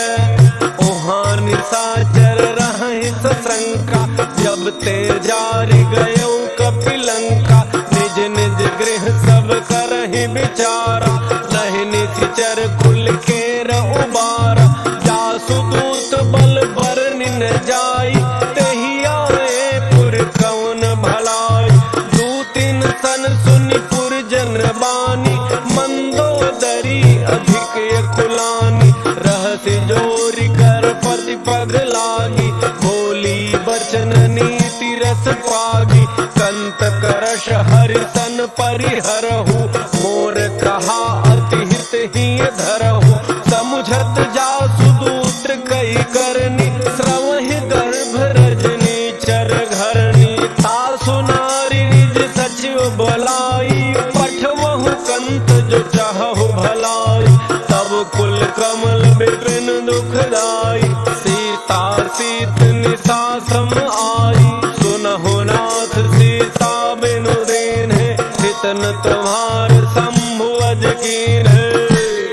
ओहाँ निशाचर रहि सशंका जब ते जारि गयो कपि लंका निज निज गृह सब करहि विचारा लहि निश्चर कुल केर उबारा जासु दूत बल बरनि न जाई तेहि आए पुर कौन भलाई दूतिन सन सुनि पुर जन बानी मंदोदरी अधिक कुलानी रहसि जोरि कर पति पग लागी बोली बचन नीति रस पागी कंत करश हरिसन परिहरहु मोर कहा अति हित ही धरहु समुझत जासु दूत्र कई करनी श्रवहि गर्भ रजनी चर घरनी तासु नारी निज सचिव बोलाई पठवहु कंत जो चाहु भलाई तब कुल कमल विपिन दुखदाई सीता सीत निशा सम आई सुनहु नाथ सीता बिनु दीन है हितन तुम्हार शंभु अज कीन है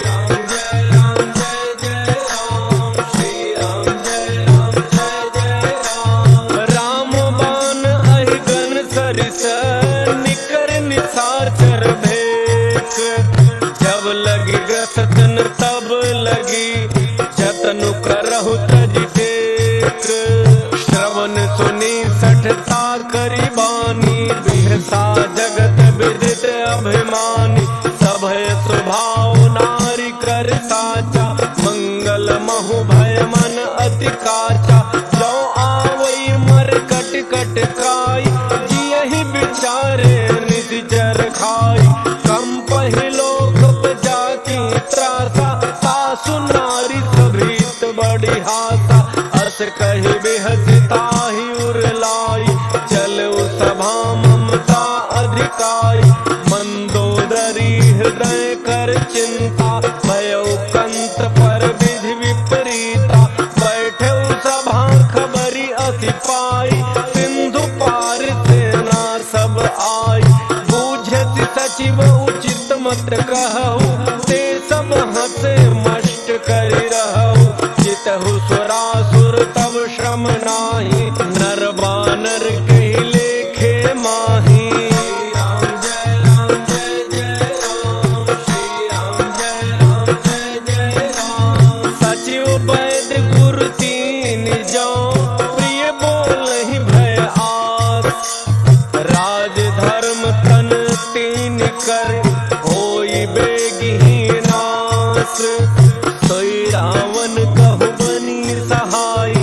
राम जय राम जय जय राम श्री राम जय राम जय जय राम राम बाण अहिगन सरिस निकर निशाचर भेक जब लगी ग्रसन तब लगी जतनु करहु तज टेक श्रवण सुनी सठता करी बानी बिहसा जगत विदित अभिमानी सभय स्वभाव नारी कर साचा मंगल महु भय मन अति काचा जो आवई मर कट कट काई जियहि विचारे निश्चर खाई कम पहिलो उपजा की त्रासा सासु नारी सभीत बड़ी हासा अस कहि बेहसता ही उरलाई चलो सभा ममता अधिकारी मंदोदरी हृदय कर चिंता भयो कंत पर विधि विपरीता बैठे सभा खबरी अति पाई सिंधु पार सेना सब आई बूझत सचिव उचित मत कहु ते सब हंसे मष्ट करि रहु चितहु सुरासुर तब श्रम नाही नर बानर कहि लेखे माही राम जय राम जय जय राम श्री राम जय राम जय जय राम सचिव वैद्य गुरु तीन जो प्रिय बोलहि भय आस राज धर्म तन तीन कर होई बेगी नास सोई रावण कहु बनी सहाय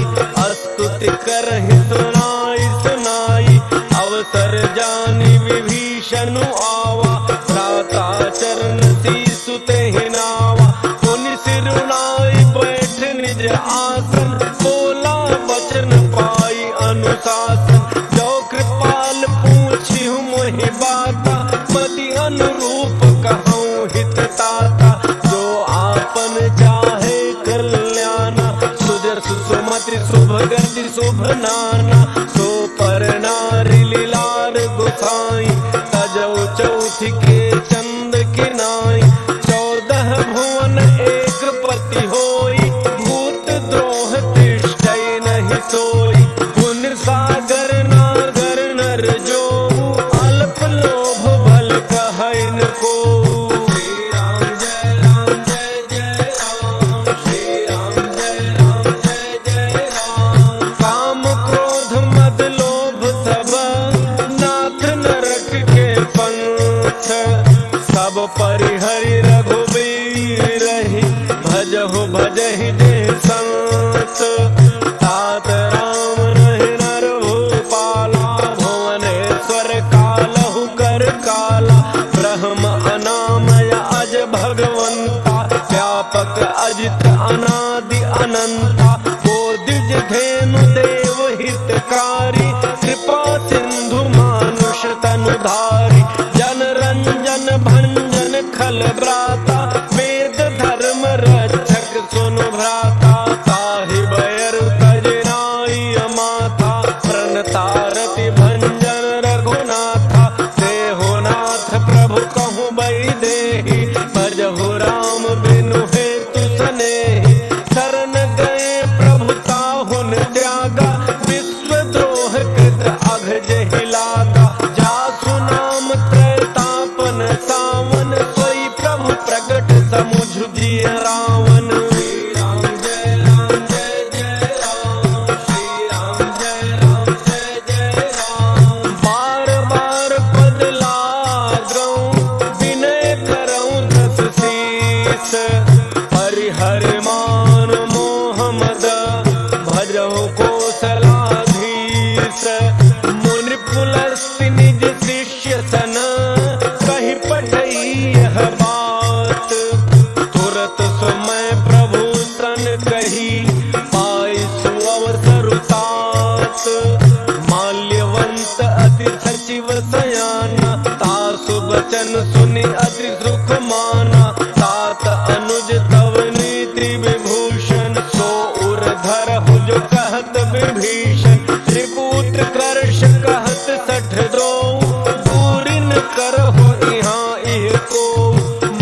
स्तुति करहि सुनाई सुनाई अवसर जानि विभीषण आवा भ्राता चरण शीसु तेहि नावा पुनि सिरुनाई बैठ निज आसन बोला वचन पाई अनुशासन जो कृपाल पूछिहु मोहि बाता मति अनुरूप कहूँ हित ताता जो आपन चाहे कल्याणा सुधर सुमति शुभ गति शुभ नाना सो पर नारी लीलार गोसाई तजौ चौथ के चंद के नाई 14 भुवन एक पति होई भूत द्रोह तिष्ठै नहीं सोई पुण्य सागर नागर नर जो अल्प लोभ भल कहै सब परिहरि रघुबीर ही भजहु भजहि जे संत तात राम रहि नर भूपाला भुवनेश्वर कालहु कर काला ब्रह्म अनामय अज भगवंता व्यापक अजित अनादि अनंता बोधिज धेनु देव हितकारी कृपा सिंधु मानुष तनुधारी जन रंजन भंजन खल भ्राता वेद धर्म रक्षक सुनु भ्राता ताहि बैर तजनाई माता प्रणतारति भंजन रघुनाथा देहोनाथ प्रभु कहूँ बई देहि भजहु राम बिनु हेतु सनेहि शरण गए प्रभु ताहुन त्यागा विश्वद्रोह कृत अघ जहि लागा जासु नाम त्रैतापन सावन सोई प्रभु प्रगट समुझ जिय रावण श्री राम जय जय राम श्री राम जय जय राम बार बार पद लागऊं विनय करऊं दस शीस परिहर मान मोह मद भजहु कौशलाधीश मुनि पुलस्त्य निज शिष्य सन कहि पठई यह बात तुरत समय प्रभु सन कही पाई सुअवसर तात माल्यवंत अति सचिव सयाना तासु बचन सुनि अति सुख माना तात अनुज तव नीति विभूषण सो उर धर हुज कहत विभीषण त्रिपुत्र कर्ष कहत सठ द्रो पूरिन करहु यहाँ इह को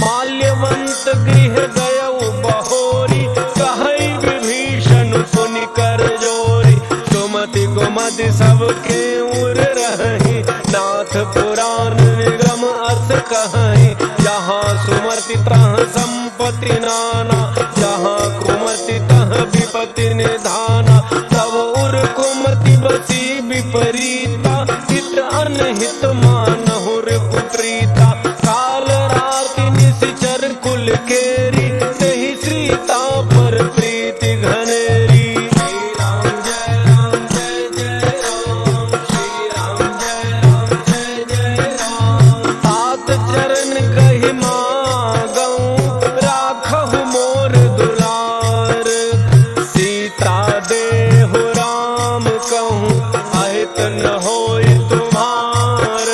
माल्यवंत गृह गयउ बहोरी कहई विभीषण पुनि कर जोरी सुमति गुमति सबके उर रही नाथ पुराण निगम अस कहीं जहाँ सुमति तहाँ संपत्ति नाना जहाँ कुमति तह विपत्ति निधाना तब उर कुमति बसी विपरीता हित अनहित मानहु रिपुप्रीता काल राति निशिचर कुल केरी तेहि श्रीता पर प्रीति घनेरी श्री राम जय जय राम श्री राम जय जय राम तात चरण कहि मागऊं राखहु मोर दुलार सीता देहु राम कहूँ अहित न होई तुम्हार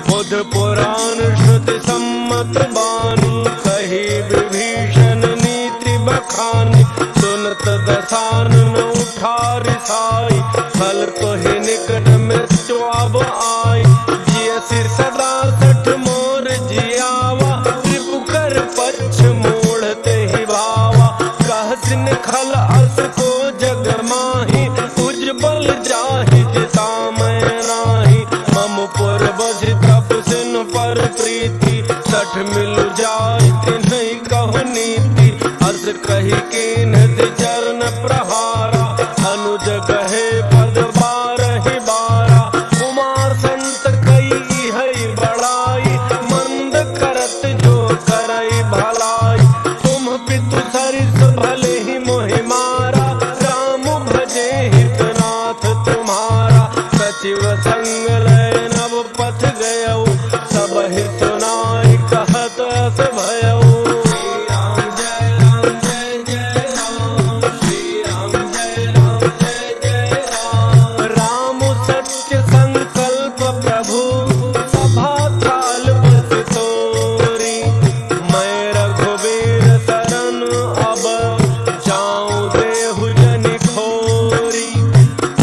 बुध पुराण श्रुति सम्मत बानी कही विभीषण नीति बखानी सुनत दसानन उठा रिसाई फल तो ही निकट मृत्यु अब आई जिय सिर सदा सठ मोर जियावा त्रिपुकर पक्ष मूढ़ते ही भावा कहसिन खल अस को जग माही उज्जवल जाहि जिता मैं नाही मम पुर बज्र तप सिन पर प्रीति सठ मिल जाय तिन्हि कहु नीति अस कही कीन चरण प्रहारा अनुज कहे पद बारहि बारा कुमार संत कई हई बड़ाई मंद करत जो करई भलाई तुम पितु सरिस भले ही मोहि मारा राम भजे हितनाथ तुम्हारा सचिव संग लय नव पथ गयऊ सब हित नाई कहत अस भयऊ श्री राम जय जय राम श्री राम जय जय राम राम सत्य संकल्प प्रभु सभा काल बस तोरी मैं रघुबीर शरण अब जाऊं देहु जनि खोरी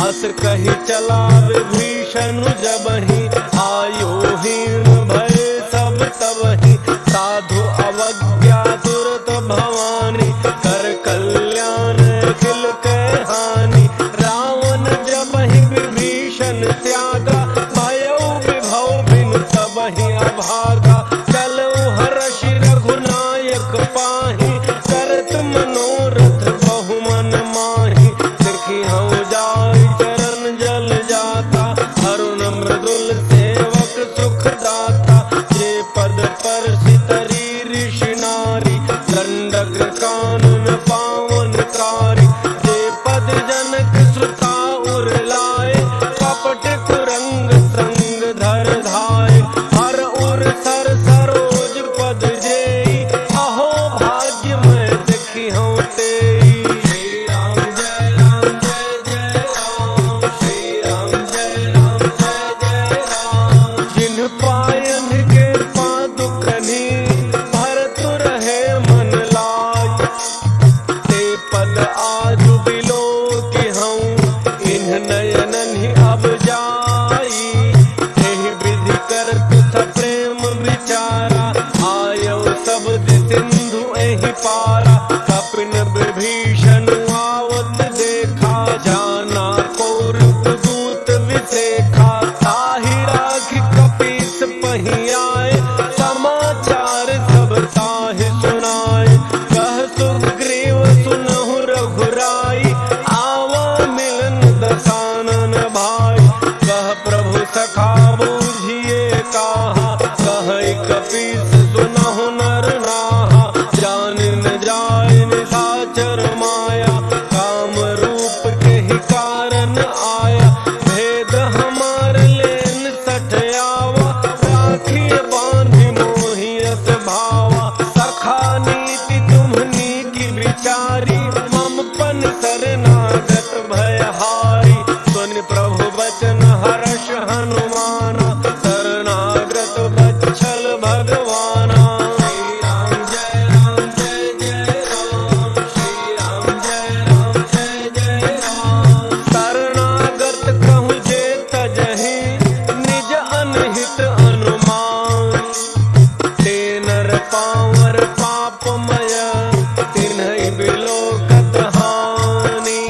अस कही चला विभीषण जबहि आयो हीन भय सब तबहि साधु अवज्ञा तुरत भवानी कर कल्याण खिल के हानि रावण जबहि विभीषण त्यागा भयउ विभव बिन तबहि अभागा चलऊ हर्षि रघुनायक पाहि करत मनोरथ बहुमन माहि देखी हऊ जाय चरण जल जाता अरुण मृदुल सेवक सुख दाता जे पद पर कपीस पहियाए, समाचार सब ताहि सुनाए। कह सुग्रीव सुनहु रघुराई, आवा मिलन दसानन भाई। कह प्रभु सखा बूझिए काहा, कह कपीस सुनहु नर नाहा। जान न जाय निशाचर माया, काम रूप के ही कारण आया। भेद हमार लेन सठयावा, राखिए बांधि मोहियत भावा। सखा नीति तुम्हनी की विचारी, मम पन शरणागत भयहारी। सुन प्रभु बचन हर्ष हनुमाना, शरणागत बच्छल भगवाना। शरणागत कहूँ जे तजहि, निज अनहित अनुमान। ते नर पावर पापमय, तिन्हि बिलोकत हानि।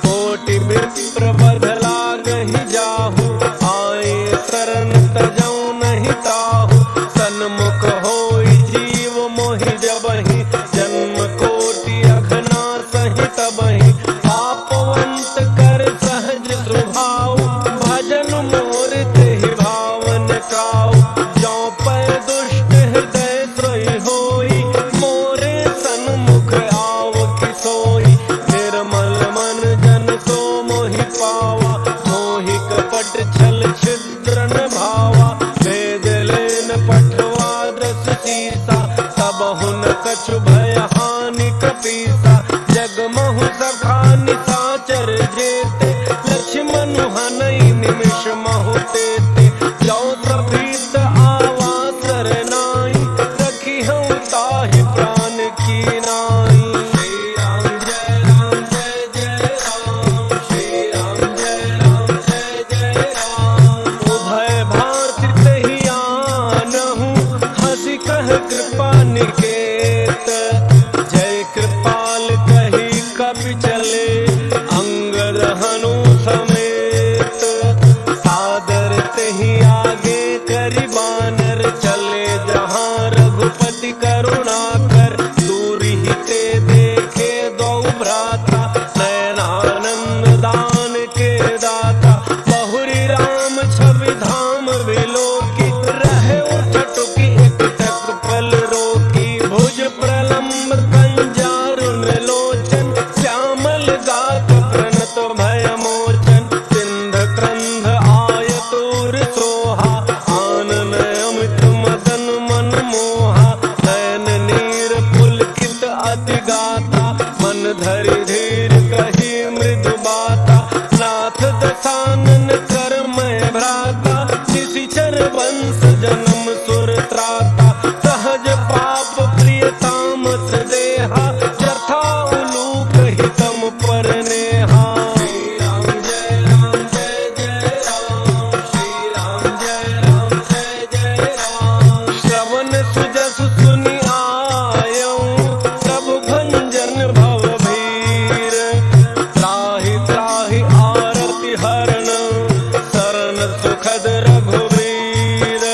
कोटि विप्र बध लागहि जाहु, आए शरण तजौ नहीं ताहु। सन्मुख होई जीव मोहि जबहि, जन्म कोटि अघना सहि तबहि। पापवंत कर सहज स्वभाव, भजन मोर तेहि भावन काऊ। जौ पै दुष्ट हृदय द्रोही होई, मोरे सन्मुख आव कि सोई। निर्मल मन जन सो मोहि पावा, मोहि कपट छल छिद्रन भावा। भेद लेन पठवा दस सीसा, तबहु न कछु भय हानि कपीसा। जगमहु सखा निशाचर जेते, लक्ष्मण हनई निमिष महु तेते। जौ प्रभीत आवा सरनाई, रखिहउँ ताहि प्राण की नाई। श्री राम जय राम जय जय राम, श्री राम जय राम जय जय राम। उभय भारती तहि आनहु, हँसी कह कृपा निकेत। जय कृपाल कही कपि चले, अंगद हनु समेत। सादर तेहि आगे करि बानर, चले जहाँ रघुपति करुणा कर। दूरि ही ते देखे दो भ्राता, नयनानंद दान के दाता। बहुरी राम छवि धाम विलोकी, रहे उठटुकी एक टक पल रोकी। भुज प्रलम्ब कंजारुन लोचन, श्यामल गात प्रणत भय मोचन। सिंध क्रंध आयतुर सोहा, आनन अमित मदन मन मोहा। नयन नीर पुलकित अति गाता, मन धरि धीर कही मृदु बाता। नाथ दसानन कर मैं भ्राता, निशिचर वंश जन्म सुर त्राता। सहज पाप प्रिय तामस देहा, यथा उलूक हितम पर नेहा। श्री राम जय राम जय जय राम, श्री राम जय राम जय जय राम। श्रवण सुजस सुनि आयऊँ, प्रभु भंजन भव भीर। त्राहि त्राहि आरति हरण, शरण सुखद रघुवीर।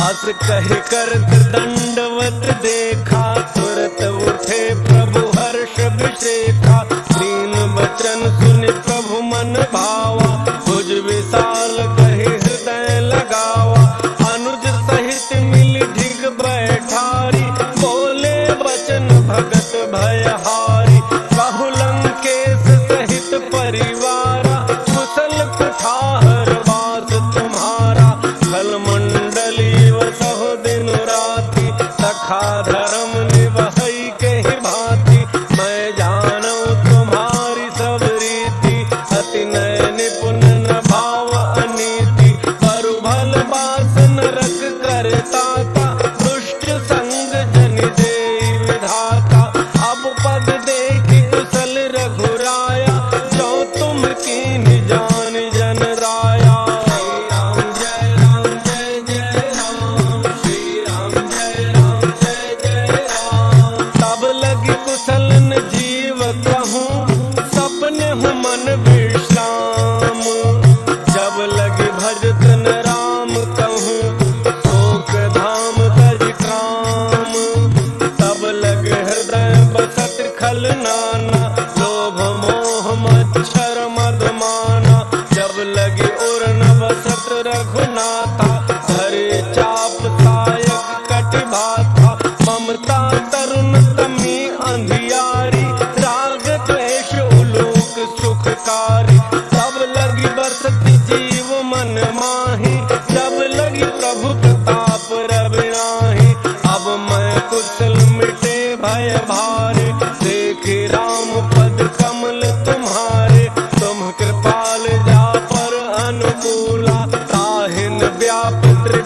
अस कहि कर दंडवत देखा, तुरत उठे प्रभु हर्ष विशेखा। दीन वचन सुनि प्रभु मन भावा, भुज विशाल कहि हृदय लगावा। अनुज सहित मिलि ढिग बैठारी, बोले वचन भगत भयहारी। कहु लंकेश सहित परिवारा, कुशल कुठार वास तुम्हारा। खल मंडली वसहु दिन राति, सखा धर्म निभई के भांति।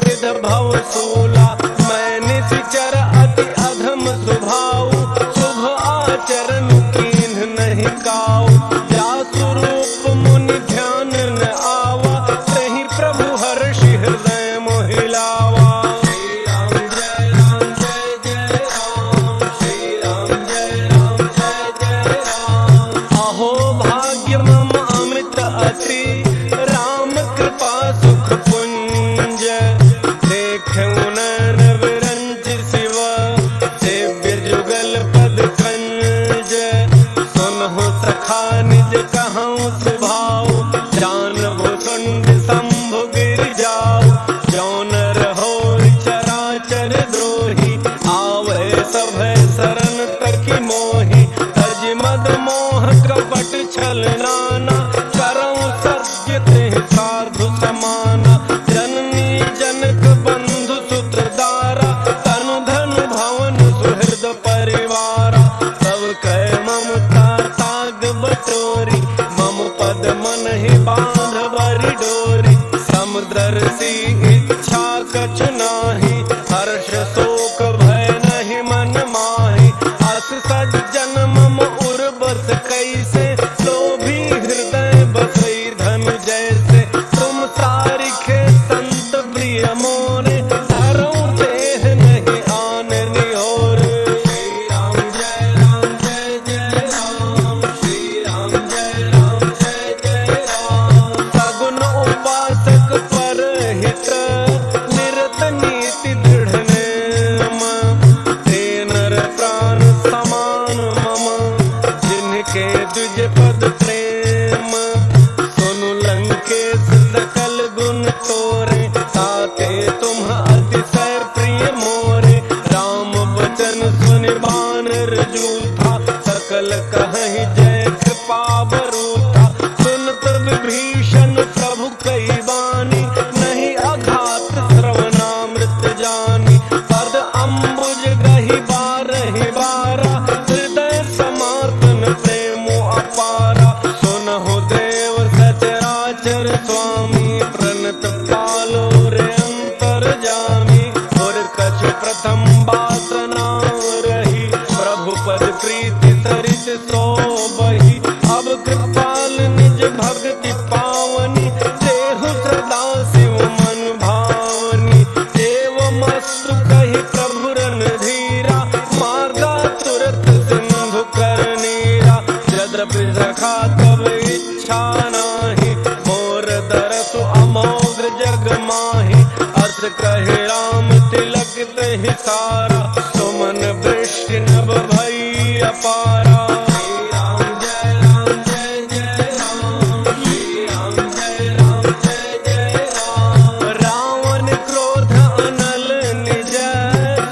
कोटिद भव सूला। मैं निश्चर अति अधम स्वभाव, शुभ आचरण कीन्ह नहीं काऊ। या स्वरूप मुनि ध्यान न आवा, तहि प्रभु हर्षि हृदय मोहि लावा। श्री राम जय जय राम, श्री राम जय जय राम। अहो भाग्य मम अमित अति, राम कृपा सुख पुंज। देखऊँ नर विरंच शिव, सेव्य जुगल पद कंज। सुनहु सखा निज कहऊँ सुभाव, जानहु सुंड शंभु गिर जाऊ। जौन रहोई चराचर द्रोही, आवे सभय शरण तकी मोहि। तज मद मोह कपट छल नाना, करऊँ सत्य तेहि साधु समाना। जननी जनक बंधु सुत्र दारा, तनु धनु भवन सुहृद परिवारा। तब कह ममता ताग बटोरी, मम पद मन ही बांध बरि डोरी। समुद्र सी इच्छा कछु नाही, हर्ष शोक भय नहीं मन माही। अस सज्जन मम उर बस कैसे, लोभी हृदय बसई धनु जैसे। तुम सारिखे संत प्रिय मोरे, धरऊँ देह नहीं आन निहोर। श्री राम जय जय राम, श्री राम जय जय राम। सगुन उपासक परहित, निरत नीति दृढ़ नेम। ते नर प्राण समान मम, जिनके द्विज पद प्रेम। सुनु लंकेश सकल गुण तोरे, ताते तुम अतिशय प्रिय मोरे। राम वचन सुनि बानर जूथा, सकल कहहि जय कृपा बरूथा। सुनत विभीषण प्रभु कई बानी, नहीं अघात श्रवणामृत जानी। पद अम्बुज गहि बारहि बारा, हृदय समार्पण प्रेमो अपारा। सुनहु देव सचराचर स्वामी, प्रणत पालो रे अंतरजामी। और कछु प्रथम वासना रही, प्रभु पद प्रीति सरित सोबहि। अब कृपाल निज भक्ति पावनी, देहु सदा शिव मन भावनी। एवमस्तु कहि प्रभु रणधीरा, मार्गा तुरत सिंधु कर नीरा। यद्यपि सखा तब इच्छा नाही, मोर दरसु अमोघ जग माहि। अस कहे राम तिलक तहि सारा, सुमन वृष्टि नभ भई अपारा। श्री राम जय जय राम, श्री राम जय जय राम। रावण क्रोध अनल निज,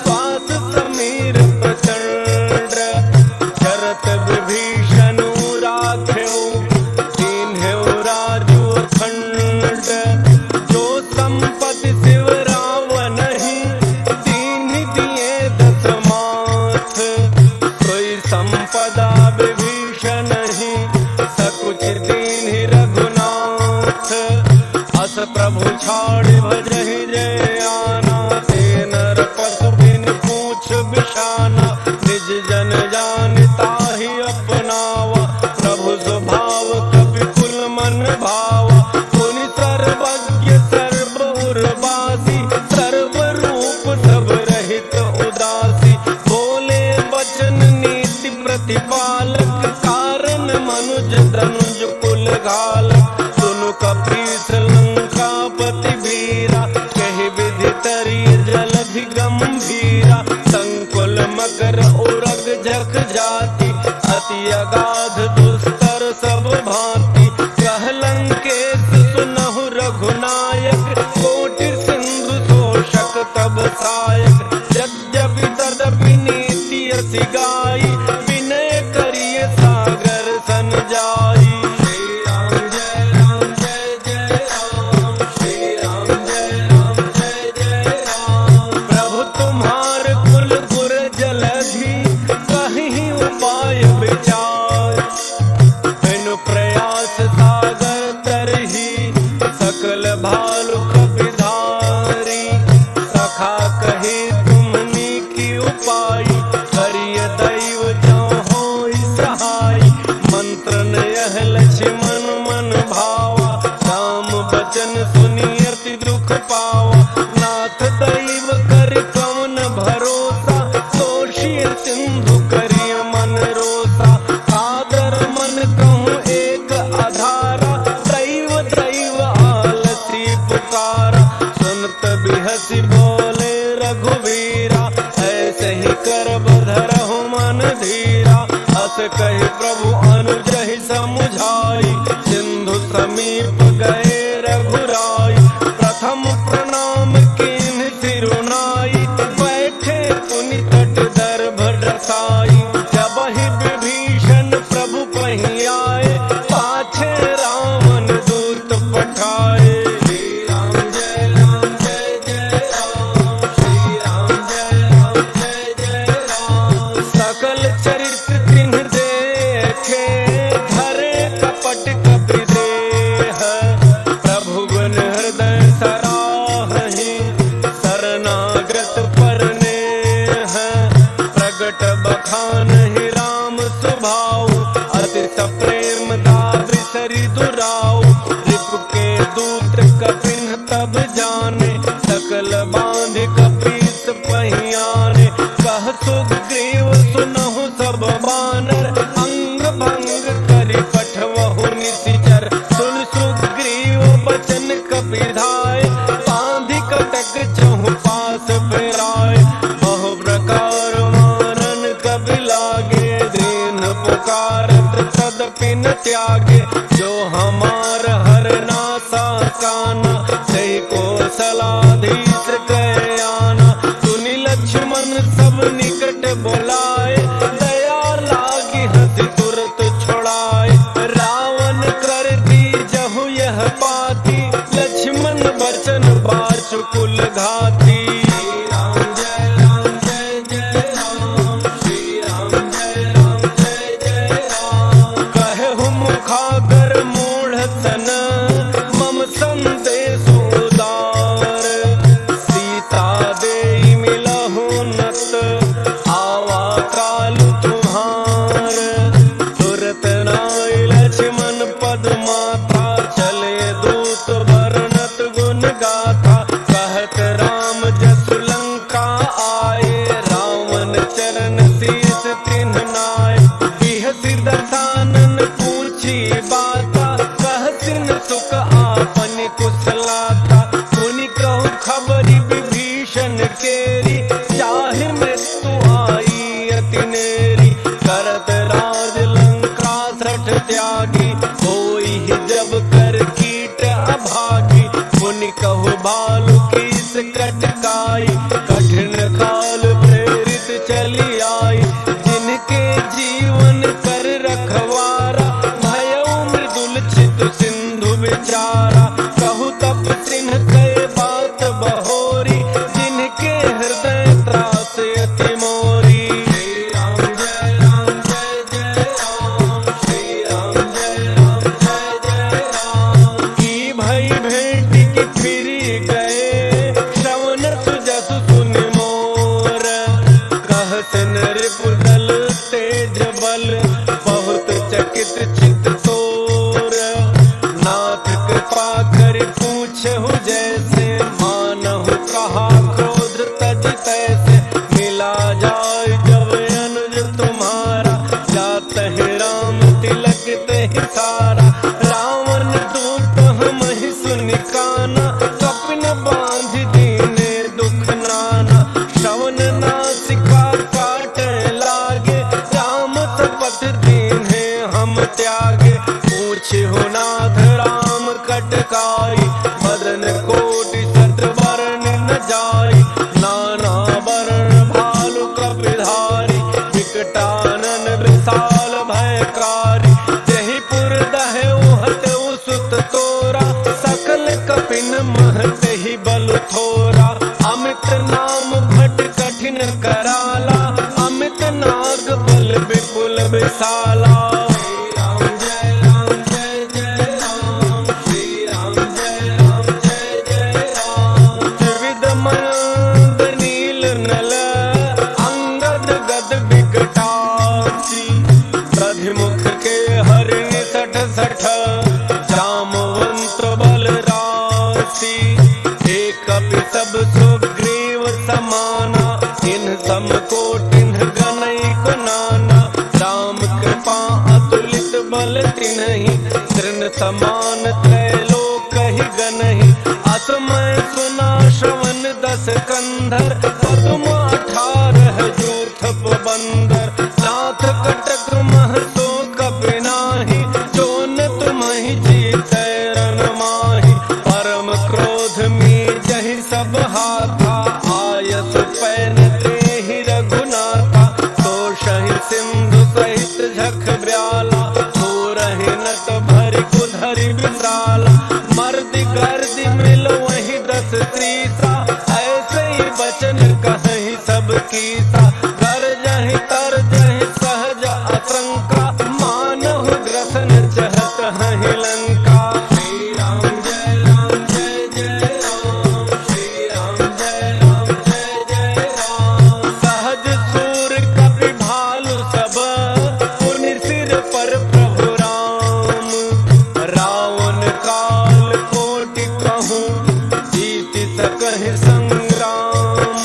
श्वास समीर प्रचंड। जरत विभीषण राखेऊ, दीन्हेऊ राजू अखंड। जो संपत्ति शिव रावण ही, दीन्हि दिए दस माथ। कोई संपदा विभीषण ही, सकुच दीन्हि रघुनाथ। अस प्रभु छाड़ भजहि जय आना, ते नर पशु बिन पूछ बिषाना। निज जन जान ताहि अपनावा, प्रभु स्वभाव कपि कुल मन भावा। पुनि सर्वज्ञ सर्व उर्वासी, सर्व रूप सब रहित उदासी। बोले वचन नीति प्रतिपालक, कारण मनुज धनुज कुल घालक। सुनु कपीस लंकापति वीरा, कहि विधि तरी जलधि गंभीरा। संकुल मकर उरग झक जाति, अति अगाध दुस्तर सब भांति। कह लंकेश सुनहु रघुनायक, कोटि सिंधु शोषक तब सायक। यद्यपि तदपि नीति अति गाई, विनय करिए सागर सन जाई। श्री राम जय जय राम, श्री राम जय जय राम। प्रभु तुम्हार कुल गुर जलधि, कहीं उपाय विचार। बिनु प्रयास सागर तरही, सकल भालु कपिधारी। रघुवीरा, ऐसे ही कर बधरहु मन धीरा। अस कहि प्रभु अनुज ही समुझाई, सिंधु समीप गए रघुराई। प्रथम प्रणाम कीन्ह सिरुनाई, बैठे पुनि तट दर्भ रसाई। जब ही विभीषण प्रभु पही आए, पाछे रावण दूत पठाए। श्री राम जय राम जय जय राम, श्री राम जय राम जय जय राम। सकल चरित्र तिन्ह देखे, धरे कपट कपि देह। प्रभु गुण हृदय सराहहि, शरणागत परनेह। प्रगट बखानहि राम स्वभाव, अति सप्रेम दाव्रि सरि दुराऊ। रिपु के दूत कपिन तब जाने, सकल बांध कपीस पहियाने। कह सुग्रीव सुनहु सब बानर, अंग भंग करि पठवहु निशिचर। सुन सुग्रीव बचन कपिधाय, बांधि कटक चहु पास फिराय। बहु प्रकार मारन कपि लागे, दीन पुकारत तदपि न त्यागे। जो हमार हरनासा काना, सही को सलाधीश कह आना। सुनि लक्ष्मण सब निकट बोलाए, दया लागी हंसी तुरत छुड़ाए। रावण कर दीजहु यह पाती, लक्ष्मण बचन बाचुकुल घाती। श्री राम जय राम जय जय राम, श्री राम जय राम जय जय राम। कहु मुखागर मूढ़ सन, मम संदेश उदार। सीता देई मिलहु नत, आवा कालु तुम्हार। तुरत नाय लक्ष्मण पद माथा, चले दूत वर्णत गुण गाथा। कहत राम जसु लंका आए, रावण चरण शीस तिन्ह नाय। बिहसि दसानन पूछी बाता, कहसिन सुख आपन कुशलाता। सुनि कहु खबरि विभीषण केरी, चाहि मृत्यु आई अति नेरी। करत राज लंका सठ त्यागी, होई जब कर कीट अभागी। मुनि कहु भालु कीस कटकाई, कठिन काल प्रेरित चली आई। जिनके जीवन कर रखवारा, भयउ मृदुल चित सिंधु विचारा। कहु तप सिंह कहे बात बहोरी, जिनके हृदय त्रास अति मोरी। श्री राम जय राम जय जय राम, श्री राम जय राम जय जय राम। की भई भेंट की फिरी गए, श्रवण सुजसु सुनि मोर। कहसिन रिपुदल तेज बल, बहुत चकित चित तोर। नाथ कृपा करि पूछहु जैसे, मानहु कहा क्रोध तज तैसे। मिला जाय जब अनुज तुम्हारा, जातहि राम तिलक तेहि सारा। रावण दूत हमहि सुनि काना, कपिन बांध दीने दुख नाना। श्रवण नासिका काट लागे, राम शपथ दीन्हे हम त्यागे। पूछहु नाथ राम कटकाई, बदन कोटि शत वरण न जाई। नाना वरण भालु कपिधारी, विकटानन विशाल भयकारी। जहि पुर दहउ हतउ सुत तोरा, सकल कपिन महतहि बल थोरा। अमित नाम भट कठिन कराला, अमित नाग बल विपुल विशाला। श्री राम जय राम जय जय राम, श्री राम जय राम जय जय राम। त्रिविध मयंक नील नल, अंगद गद विकटाक्षी। प्रधिमुख के हरिणि सठ सठ, जामवंत बल राशि। एक कपि सब सुग्रीव समाना, इन सम कोटिन गणैक नाना। राम कृपा अतुलित बल तिन्हि, तृण समान त्रैलोक ही गनहि। असमय सुना श्रवण दस कंध, कंधर पद्म 18 जूथ बंदर नाथ कटक महतो कपि नाही जोन तुम्हि जीतै रन माही परम क्रोध में जहि सब हाथा आयस पैन तेहि रघुनाथा तो शहि सिंधु सहित झख ब्याला रहे नट भर कुधरि विशाला मर्दि गर्दि मिल वही 10 तीसा ऐसे ही बचन कहीं सब कीसा कर जहि तर जहि सहज आशंका मानहु ग्रसन चहत हहि लंका श्री राम जय जय राम श्री राम जय जय राम सहज सूर कपि भालु सब पुनि सिर पर प्रभु रावण काल कोटि कहूँ जीत सकहि संग्राम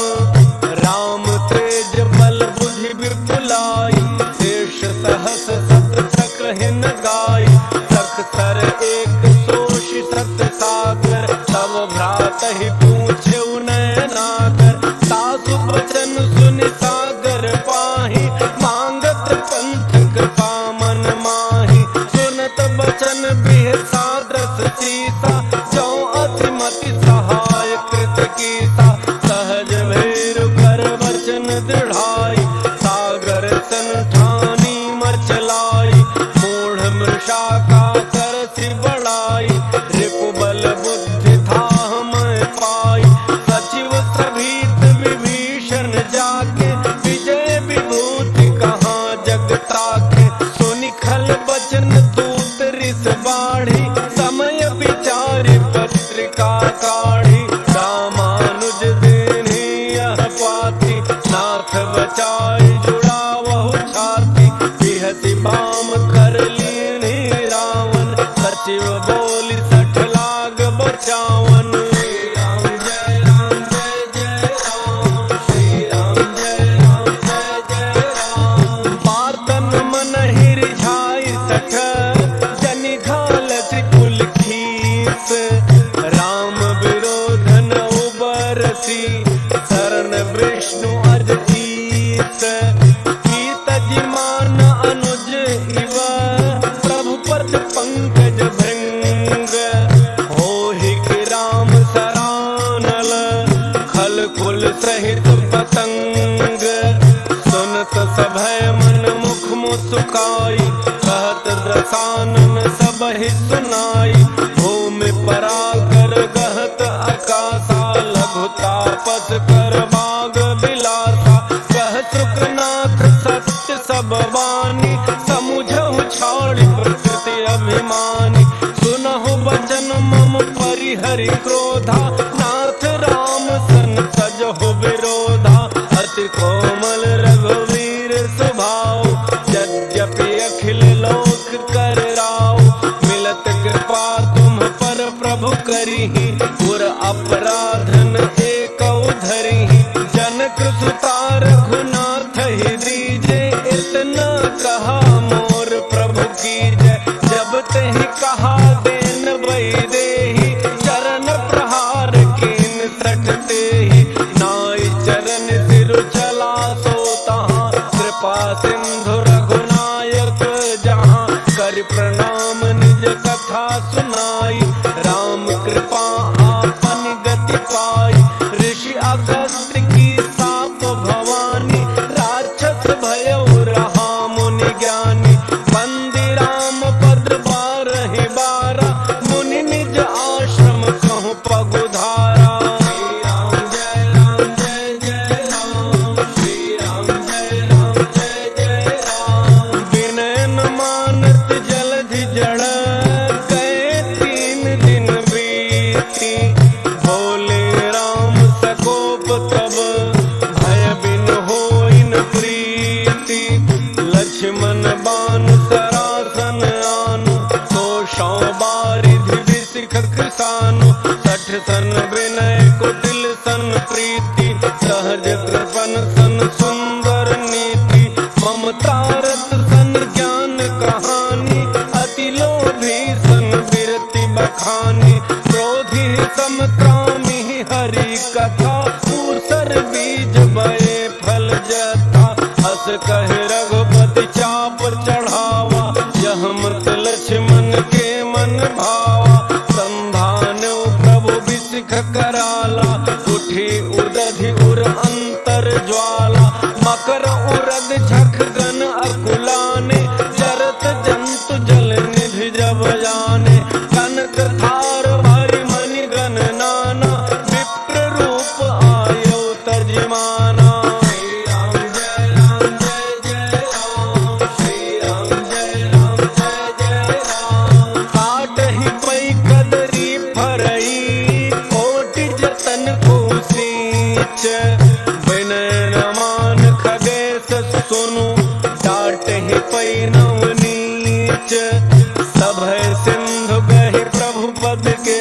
राम तेज बल बुद्धि विपुलाई शेष सहस सत सकहि न गाय सखसर एक सोषि सत सागर तब भ्रातहि पूछे नयनागर सासु वचन सुनि सागर पाहि मांगत पंथ कृपा मन माहि सुनत बचन बिह सादृश सीसा जो अतिमति सहाय कृत कीसा सहज भैरु कर वचन दृढ़ाई सागर सन ठानी मरचलाई मूढ़ मृषा का कर सी बढ़ाई रिपु बल बुद्धि था मैं पाई सचिव सभीत विभीषण जाके विजय विभूति कहाँ जग ताके सुनि खल बचन दूत रिस बाढ़ी समय विचारि पत्रिका काढ़ी रामानुज देहि यह पाती नाथ बचाई जुड़ावहु छाती बिहति बाम कर लीनी रावण सचिव बोली 60 लाग बचावन श्री राम जय जय राम श्री राम जय जय राम पातन मन हिरिझाई 60 जनि घालत कुल खीस राम विरोधन उबरसी शरण विष्णु अजीत कीत जिमान अनुज इव प्रभु पद पंकज भृंग होहि कि राम सरानल खल कुल सहित पतंग सुनत सभय मन मुख मुस्काई कहत दसानन सबहि सुनाई भूमि पराकर गहत आकाशा लघु तापस कर बाग बिलासा कह शुक्रनाथ सत्य सब वाणी समुझहु छाड़ी प्रकृति अभिमानी सुनहु वचन मम परिहरि क्रोधा नाथ राम सन तजहु विरोधा अति कोमल रघुवीर स्वभाव यद्यपि अखिल लोक कर राव मिलत कृपा तुम पर प्रभु करिहि पुर अपराधन एक धरिहि जनक सुता रघुनाथ ही दीजे इतना कहा मोर प्रभु की जय जब तहि कहा देन वही देहि चरण प्रहार कीन सटते ही नाई चरण सिर चला सोता कृपा सिंधु रघुनायक जहाँ कर प्रणाम निज कथा सुनाई राम कृपा आपन गति पाई ऋषि अगस्त्य की साप भवानी राक्षस भयउ रहा मुनि ज्ञानी बंदी राम पद बारहि बारा मुनि निज आश्रम कहूँ पगुधारा श्री राम जय जय राम श्री राम जय जय राम विनय न मानत जलधि जड़ गए 3 दिन बीती बोले राम सकोप तब भय बिन होई न प्रीति लक्ष्मण बान सरासन आनु तो सौ बारिधि विशिख कृसानु 60 सन विनय कुटिल सन प्रीति सहज कृपन सन सुंदर नीति ममता रत सन ज्ञान कहानी अति लोभी सन बिरति बखानी क्रोधी समकामी हरि कथा पूर सर कहे रघुपति चाप चढ़ावा, यह मृत लक्ष्मण के मन भावा। संधानो प्रभु बिसिख कराला, उठी उदधि उर अंतर ज्वाला। मकर उरग झख गन अकुलाने, जरत जंतु जल निधि जब जाने। कनक थार भरि मणि गण नाना, विप्र रूप आयो तर्जमाना। श्री राम जय जय राम, श्री राम जय जय राम। काटहि पै कदरी फरई, कोटि जतन को सींच। विनय रमान खगेश सुनु, डांटहि पै नवनीच। सभय सिंधु गहि प्रभु पद के,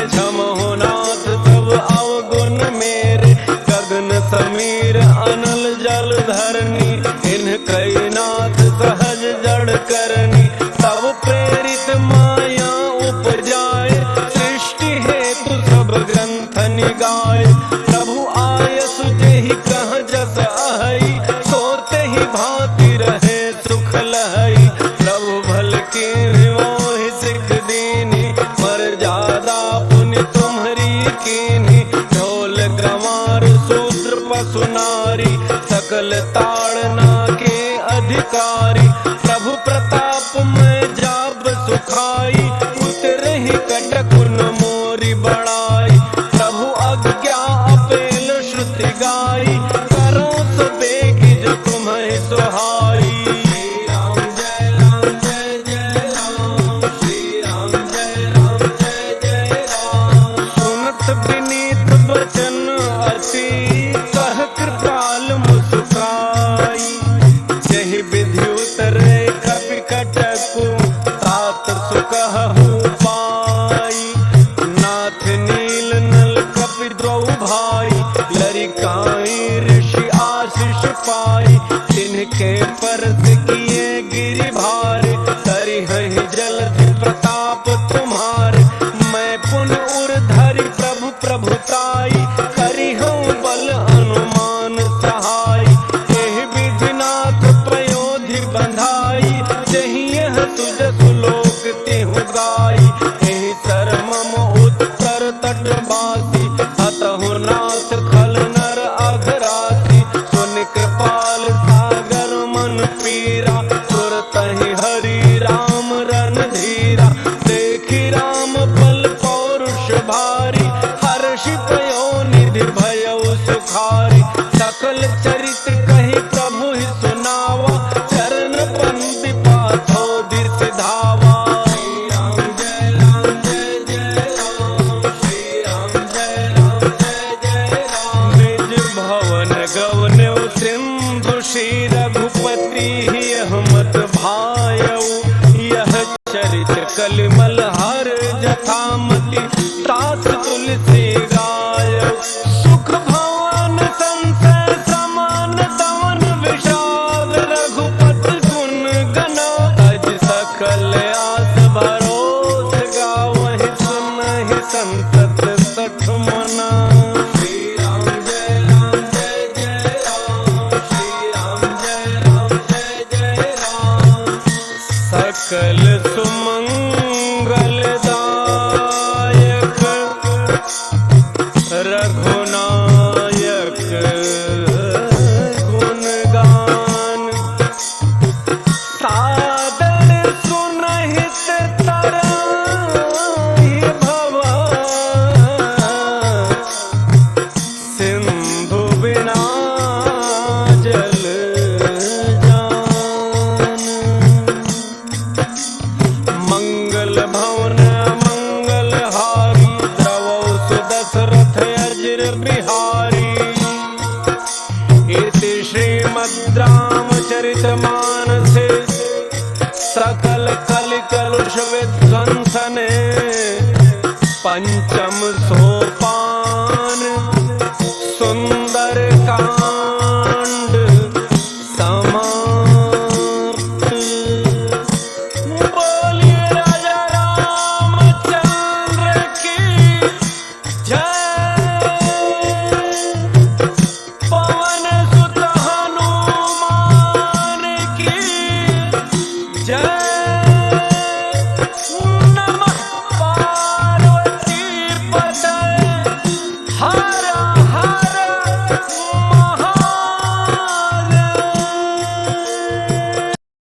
क्षमहु नाथ सब अवगुण मेरे। गगन समीर अनल जल धरनी, इनकई नाथ सहज जड़ करनी। तब प्रेरित माया उपजाए, सृष्टि हेतु सब ग्रंथ निगाए। प्रभु आयसु जेहि कह जस अहई, सोते ही भांति रहे सुख लहई। प्रभु भल की मोहि सिख दीनी, मर्यादा पुनि तुम्हरी कीन्ही। ढोल ग्रवार शूद्र पशु नारी, सकल ताड़ना के अधिकारी। प्रभु प्रताप में जाब सुखाई, उतरहि कटकुन मोरी बड़ाई। प्रभु आज्ञा अपेल श्रुति गाई, करो सो बेगी जो तुम्हें सुहाई। श्री राम जय जय राम, श्री राम जय जय राम। सुनत विनीत वचन अति, कह कृपाल मुस्काई। जहि विधि उतरे कपि कटकु, तात सुकहु पाई। नाथ नील नल कपि द्रौ भाई, लरिकाई ऋषि आशीष पाई। तिनके परस किए गिरि भारे, करिहहि जलधि प्रताप तुम्हारे। मैं पुन उर धरि प्रभु प्रभुताई, करिहउँ बल अनुमान सहाय। एहि विधि नाथ प्रयोधि बंधाई, जहि यह तुज सुलोक तिहु गाई। एहि सर मम उत्तर तट बासी, हतहु नाथ खल नर अघरासी। सुनि कृपाल सागर मन पीरा, तुरतहि हरि राम रणधीरा। देखि राम बल पौरुष भारी, हर्षि पयो निधि भयउ सुखारी। सकल चरित्र कहि प्रभु ही सुनावा, चरण पंक्ति पाथो दिस धावा। श्री राम जय राम, श्री राम जय जय राम। निज भवन गवन्यौ सिंधु श्री रघुपति, यह मत भायऊ। यह चरित्र कलिमल हर जथामति, त्रास तुलसी गायऊ। सुख भवन संसय समान तवन, विषाद रघुपति गुण गना। अज सकल आस भरोस, गावहि सुनहि संतत सठ मना। श्री राम जय जय राम, श्री राम जय जय राम। सकल सुमंगल दायक, रघुनायक गुणगान। सादर सुनहित तरहि भवा, सिंधु बिना जल जान। मंगल भवन मंगल हारी, द्रवौ सुदशरथ अजिर बिहारी। इति श्रीमद् रामचरित मानसे, सकल कलि कलुष विध्वंसने। पंचम सो